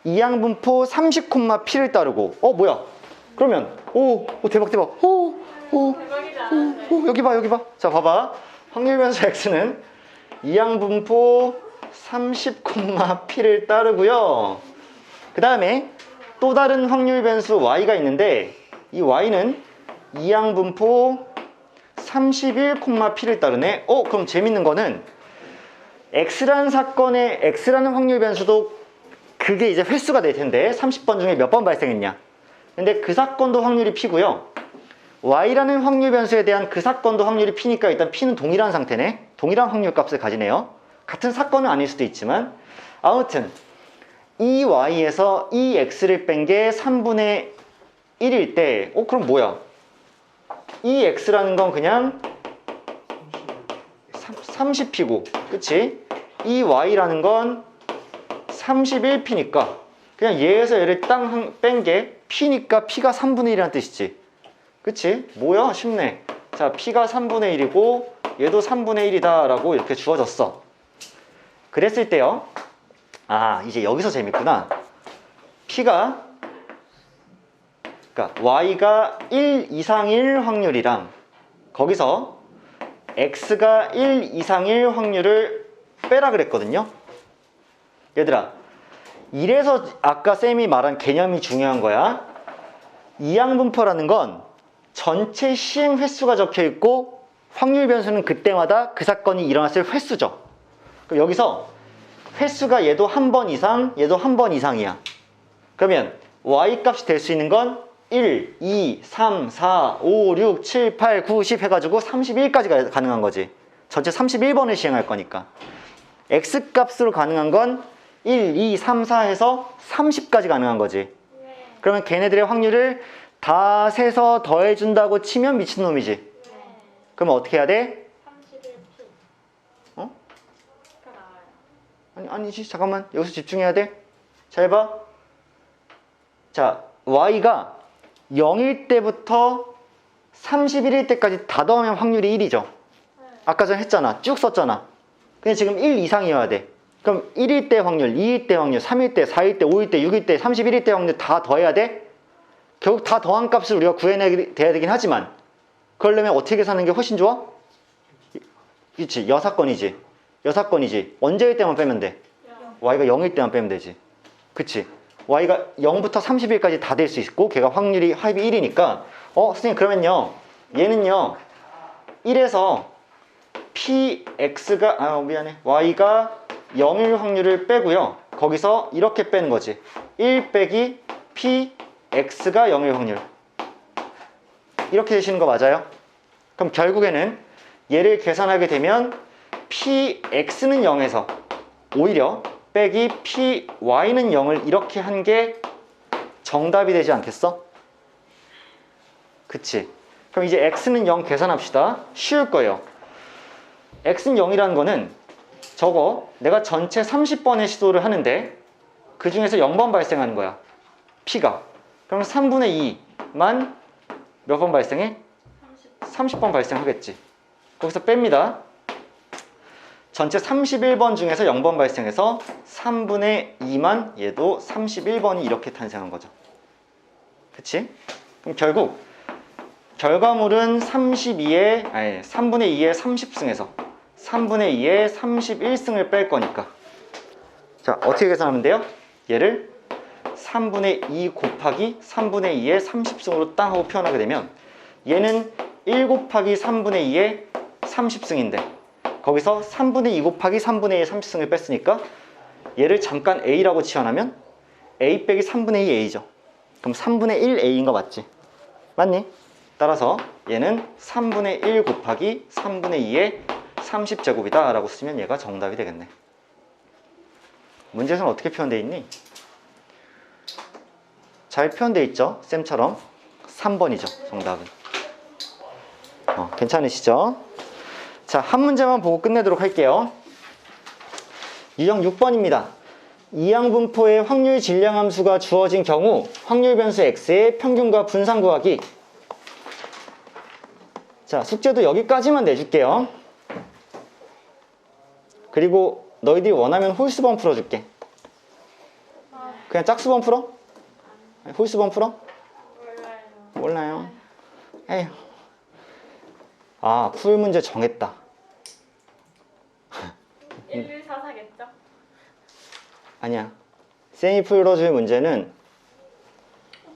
이항분포 30,p를 따르고 뭐야? 그러면 대박 대박이지 않았어요? 여기 봐. 자, 봐봐. 확률 변수 x는 이항분포 30,p를 따르고요. 그 다음에 또 다른 확률 변수 y가 있는데 이 y는 이항분포 31,p를 따르네. 그럼 재밌는 거는 x라는 사건의 x라는 확률 변수도 그게 이제 횟수가 될 텐데 30번 중에 몇 번 발생했냐. 근데 그 사건도 확률이 p고요. y라는 확률 변수에 대한 그 사건도 확률이 p니까 일단 p는 동일한 상태네. 동일한 확률 값을 가지네요. 같은 사건은 아닐 수도 있지만 아무튼 이 y에서 이 x를 뺀 게 3분의 1일 때 그럼 뭐야? 이 x라는 건 그냥 30p고 그치? 이 y라는 건 31p니까 그냥 얘에서 얘를 딱 뺀 게 p니까 p가 3분의 1이라는 뜻이지. 그치? 뭐야? 쉽네. 자, p가 3분의 1이고 얘도 3분의 1이다 라고 이렇게 주어졌어. 그랬을 때요. 아, 이제 여기서 재밌구나. P가 그러니까 Y가 1 이상일 확률이랑 거기서 X가 1 이상일 확률을 빼라 그랬거든요. 얘들아, 이래서 아까 쌤이 말한 개념이 중요한 거야. 이항분포라는 건 전체 시행 횟수가 적혀 있고 확률 변수는 그때마다 그 사건이 일어났을 횟수죠. 그럼 여기서 횟수가 얘도 한 번 이상, 얘도 한 번 이상이야. 그러면 y 값이 될 수 있는 건 1, 2, 3, 4, 5, 6, 7, 8, 9, 10 해가지고 31까지 가능한 거지. 전체 31번을 시행할 거니까. x 값으로 가능한 건 1, 2, 3, 4 해서 30까지 가능한 거지. 그러면 걔네들의 확률을 다 세서 더해준다고 치면 미친놈이지. 그러면 어떻게 해야 돼? 31P. 어? 그 나와요. 아니지. 잠깐만. 여기서 집중해야 돼. 잘 봐. 자, y가 0일 때부터 31일 때까지 다 더하면 확률이 1이죠. 아까 전에 했잖아. 쭉 썼잖아. 근데 지금 1 이상이어야 돼. 그럼 1일 때 확률, 2일 때 확률, 3일 때, 4일 때, 5일 때, 6일 때, 31일 때 확률 다 더해야 돼? 결국 다 더한 값을 우리가 구해내야 되긴 하지만 그러려면 어떻게 계산하는 게 훨씬 좋아? 그치, 여사건이지. 여사건이지. 언제일 때만 빼면 돼? y가 0일 때만 빼면 되지. 그치? y가 0부터 30일까지 다 될 수 있고 걔가 확률이 합이 1이니까 선생님 그러면요 얘는요 1에서 px가 미안해 y가 0일 확률을 빼고요 거기서 이렇게 빼는 거지 1 빼기 px가 0일 확률 이렇게 되시는 거 맞아요? 그럼 결국에는 얘를 계산하게 되면 px는 0에서 오히려 빼기 py는 0을 이렇게 한 게 정답이 되지 않겠어? 그치? 그럼 이제 x는 0 계산합시다. 쉬울 거예요. x는 0이라는 거는 저거 내가 전체 30번의 시도를 하는데 그 중에서 0번 발생하는 거야. p가. 그럼 3분의 2만 몇 번 발생해? 30번 발생하겠지. 거기서 뺍니다. 전체 31번 중에서 0번 발생해서 3분의 2만 얘도 31번이 이렇게 탄생한 거죠. 그치? 그럼 결국 결과물은 3분의 2의 30승에서 3분의 2의 31승을 뺄 거니까 자 어떻게 계산하면 돼요? 얘를 3분의 2 곱하기 3분의 2의 30승으로 땅 하고 표현하게 되면 얘는 1 곱하기 3분의 2의 30승인데 거기서 3분의 2 곱하기 3분의 2의 30승을 뺐으니까 얘를 잠깐 A라고 치환하면 A 빼기 3분의 2 A죠. 그럼 3분의 1 A인 거 맞지? 맞니? 따라서 얘는 3분의 1 곱하기 3분의 2의 30제곱이다 라고 쓰면 얘가 정답이 되겠네. 문제에서는 어떻게 표현되어 있니? 잘 표현되어 있죠? 쌤처럼 3번이죠 정답은. 괜찮으시죠? 자, 한 문제만 보고 끝내도록 할게요. 유형 6번입니다. 이항분포의 확률 질량함수가 주어진 경우 확률 변수 x의 평균과 분산 구하기. 자, 숙제도 여기까지만 내줄게요. 그리고 너희들이 원하면 홀수번 풀어줄게. 그냥 짝수번 풀어? 홀수번 풀어? 몰라요. 에휴. 풀 문제 정했다. 1144겠죠? 아니야. 쌤이 풀어줄 문제는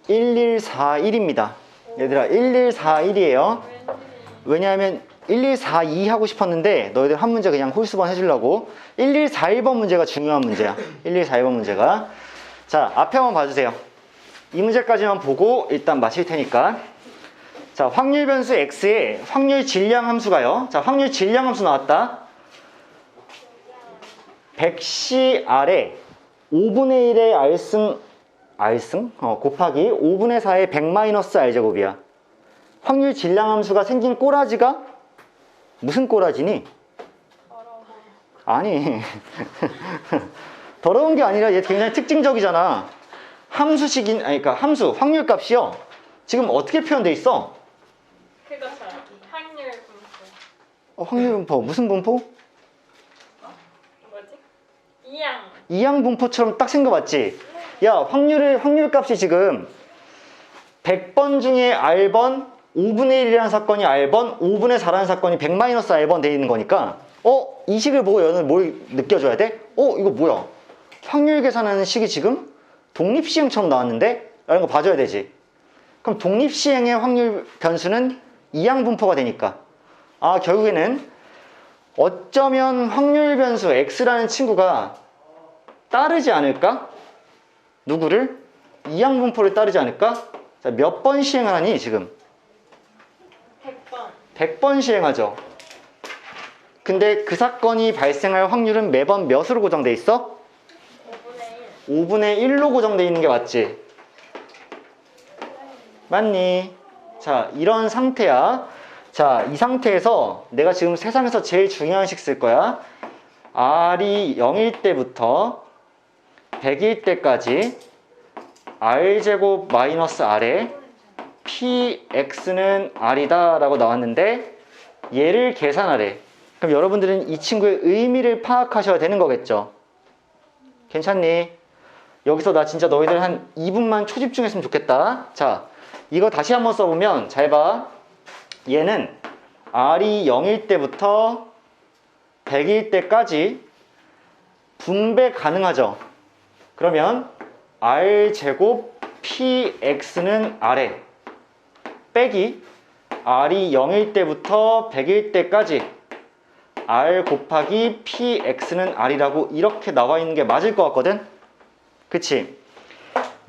1141입니다. 얘들아, 1141이에요. 왜냐하면 1142 하고 싶었는데 너희들 한 문제 그냥 홀수번 해주려고 1141번 문제가 중요한 문제야. 1141번 문제가. 자, 앞에 한번 봐주세요. 이 문제까지만 보고 일단 마칠 테니까. 자, 확률 변수 x의 확률 질량 함수가요. 자, 확률 질량 함수 나왔다. 100C R에 5분의 1의 R승 곱하기 5분의 4의 100 R제곱이야. 확률 질량 함수가 생긴 꼬라지가 무슨 꼬라지니? 아니 더러운 게 아니라 얘 굉장히 특징적이잖아. 그러니까 함수 확률 값이요. 지금 어떻게 표현돼 있어? 그것이 확률 분포. 확률 분포 무슨 분포? 뭐지? 이항 분포처럼 딱 생겨봤지? 야, 확률 값이 지금 100번 중에 R번 5분의 1이라는 사건이 R번, 5분의 4라는 사건이 100-R번 돼 있는 거니까 이 식을 보고 얘는 뭘 느껴줘야 돼? 이거 뭐야? 확률 계산하는 식이 지금 독립시행처럼 나왔는데? 라는 거 봐줘야 되지. 그럼 독립시행의 확률 변수는 이항 분포가 되니까 결국에는 어쩌면 확률 변수 X라는 친구가 따르지 않을까? 누구를? 이항 분포를 따르지 않을까? 자, 몇 번 시행하니 지금? 100번. 100번 시행하죠. 근데 그 사건이 발생할 확률은 매번 몇으로 고정돼 있어? 5분의 1. 5분의 1로 고정돼 있는 게 맞지? 맞니? 자, 이런 상태야. 자, 이 상태에서 내가 지금 세상에서 제일 중요한 식 쓸 거야. R이 0일 때부터 100일 때까지 R제곱 마이너스 R에 PX는 R이다 라고 나왔는데 얘를 계산하래. 그럼 여러분들은 이 친구의 의미를 파악하셔야 되는 거겠죠. 괜찮니? 여기서 나 진짜 너희들 한 2분만 초집중했으면 좋겠다. 자, 이거 다시 한번 써보면 잘 봐. 얘는 R이 0일 때부터 100일 때까지 분배 가능하죠. 그러면 R제곱 PX는 R에 빼기 R이 0일 때부터 100일 때까지 R 곱하기 PX는 R이라고 이렇게 나와 있는 게 맞을 것 같거든? 그치?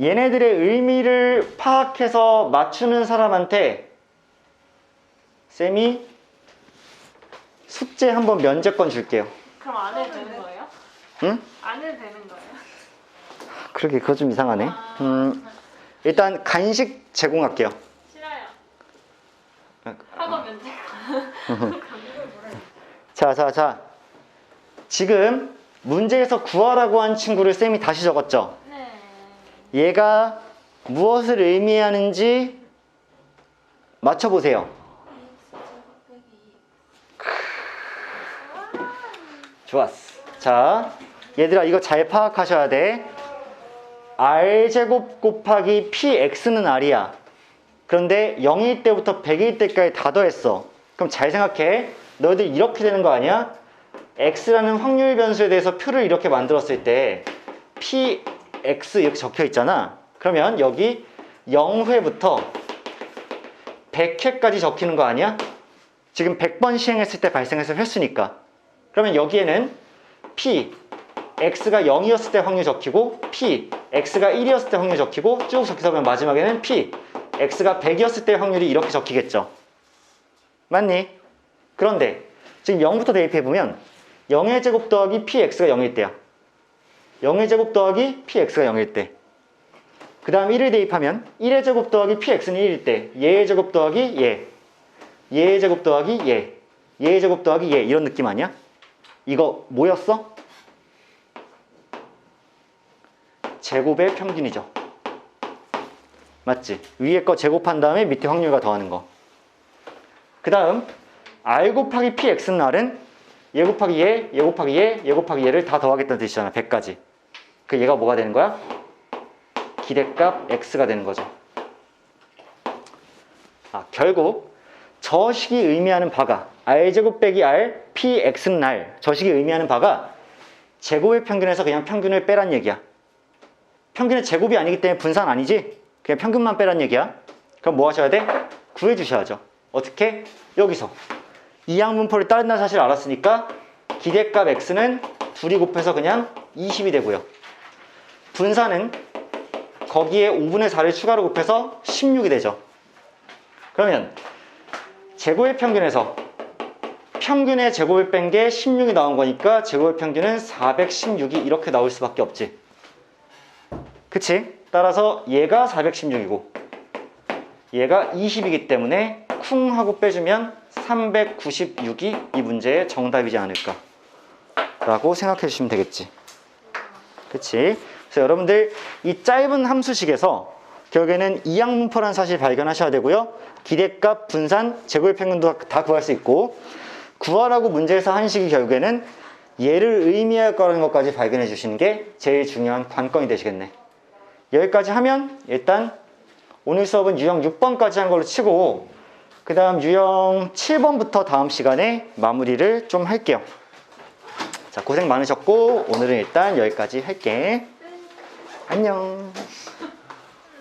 얘네들의 의미를 파악해서 맞추는 사람한테 쌤이 숙제 한번 면제권 줄게요. 그럼 안 해도 되는 거예요? 응? 안 해도 되는 거예요? 그러게 그거 좀 이상하네. 일단 간식 제공할게요. 싫어요. 학원 면제. 자. 지금 문제에서 구하라고 한 친구를 쌤이 다시 적었죠? 네. 얘가 무엇을 의미하는지 맞춰보세요. 좋았어. 자, 얘들아 이거 잘 파악하셔야 돼. R제곱 곱하기 PX는 R이야. 그런데 0일 때부터 100일 때까지 다 더했어. 그럼 잘 생각해. 너희들 이렇게 되는 거 아니야? X라는 확률 변수에 대해서 표를 이렇게 만들었을 때 PX 이렇게 적혀 있잖아. 그러면 여기 0회부터 100회까지 적히는 거 아니야? 지금 100번 시행했을 때 발생했을 횟수니까. 그러면 여기에는 P, X가 0이었을 때 확률 적히고 P, X가 1이었을 때 확률 적히고 쭉 적혀서 보면 마지막에는 P, X가 100이었을 때 확률이 이렇게 적히겠죠. 맞니? 그런데 지금 0부터 대입해보면 0의 제곱 더하기 PX가 0일 때야. 0의 제곱 더하기 PX가 0일 때. 그 다음 1을 대입하면 1의 제곱 더하기 PX는 1일 때 얘의 제곱 더하기 얘, 얘의 제곱 더하기 얘, 얘의 제곱 더하기 얘 이런 느낌 아니야? 이거 뭐였어? 제곱의 평균이죠. 맞지? 위에 거 제곱한 다음에 밑에 확률과 더하는 거. 그 다음 R 곱하기 PX는 R은 얘 곱하기 얘, 얘 곱하기 얘, 얘 곱하기 얘를 다 더하겠다는 뜻이잖아. 100까지. 그 얘가 뭐가 되는 거야? 기대값 X가 되는 거죠. 결국 저 식이 의미하는 바가 R제곱 빼기 R, PX는 R 저 식이 의미하는 바가 제곱의 평균에서 그냥 평균을 빼란 얘기야. 평균의 제곱이 아니기 때문에 분산 아니지? 그냥 평균만 빼란 얘기야. 그럼 뭐 하셔야 돼? 구해 주셔야죠. 어떻게? 여기서 이항분포를 따른다는 사실을 알았으니까 기대값 X는 둘이 곱해서 그냥 20이 되고요. 분산은 거기에 5분의 4를 추가로 곱해서 16이 되죠. 그러면 제곱의 평균에서 평균의 제곱을 뺀 게 16이 나온 거니까 제곱의 평균은 416이 이렇게 나올 수밖에 없지. 그치? 따라서 얘가 416이고 얘가 20이기 때문에 쿵 하고 빼주면 396이 이 문제의 정답이지 않을까 라고 생각해 주시면 되겠지. 그치? 그래서 여러분들 이 짧은 함수식에서 결국에는 이항분포라는 사실 발견하셔야 되고요. 기대값, 분산, 제곱의 평균도 다 구할 수 있고 구하라고 문제에서 한 식이 결국에는 얘를 의미할 거라는 것까지 발견해 주시는 게 제일 중요한 관건이 되시겠네. 여기까지 하면 일단 오늘 수업은 유형 6번까지 한 걸로 치고 그 다음 유형 7번부터 다음 시간에 마무리를 좀 할게요. 자, 고생 많으셨고 오늘은 일단 여기까지 할게. 안녕.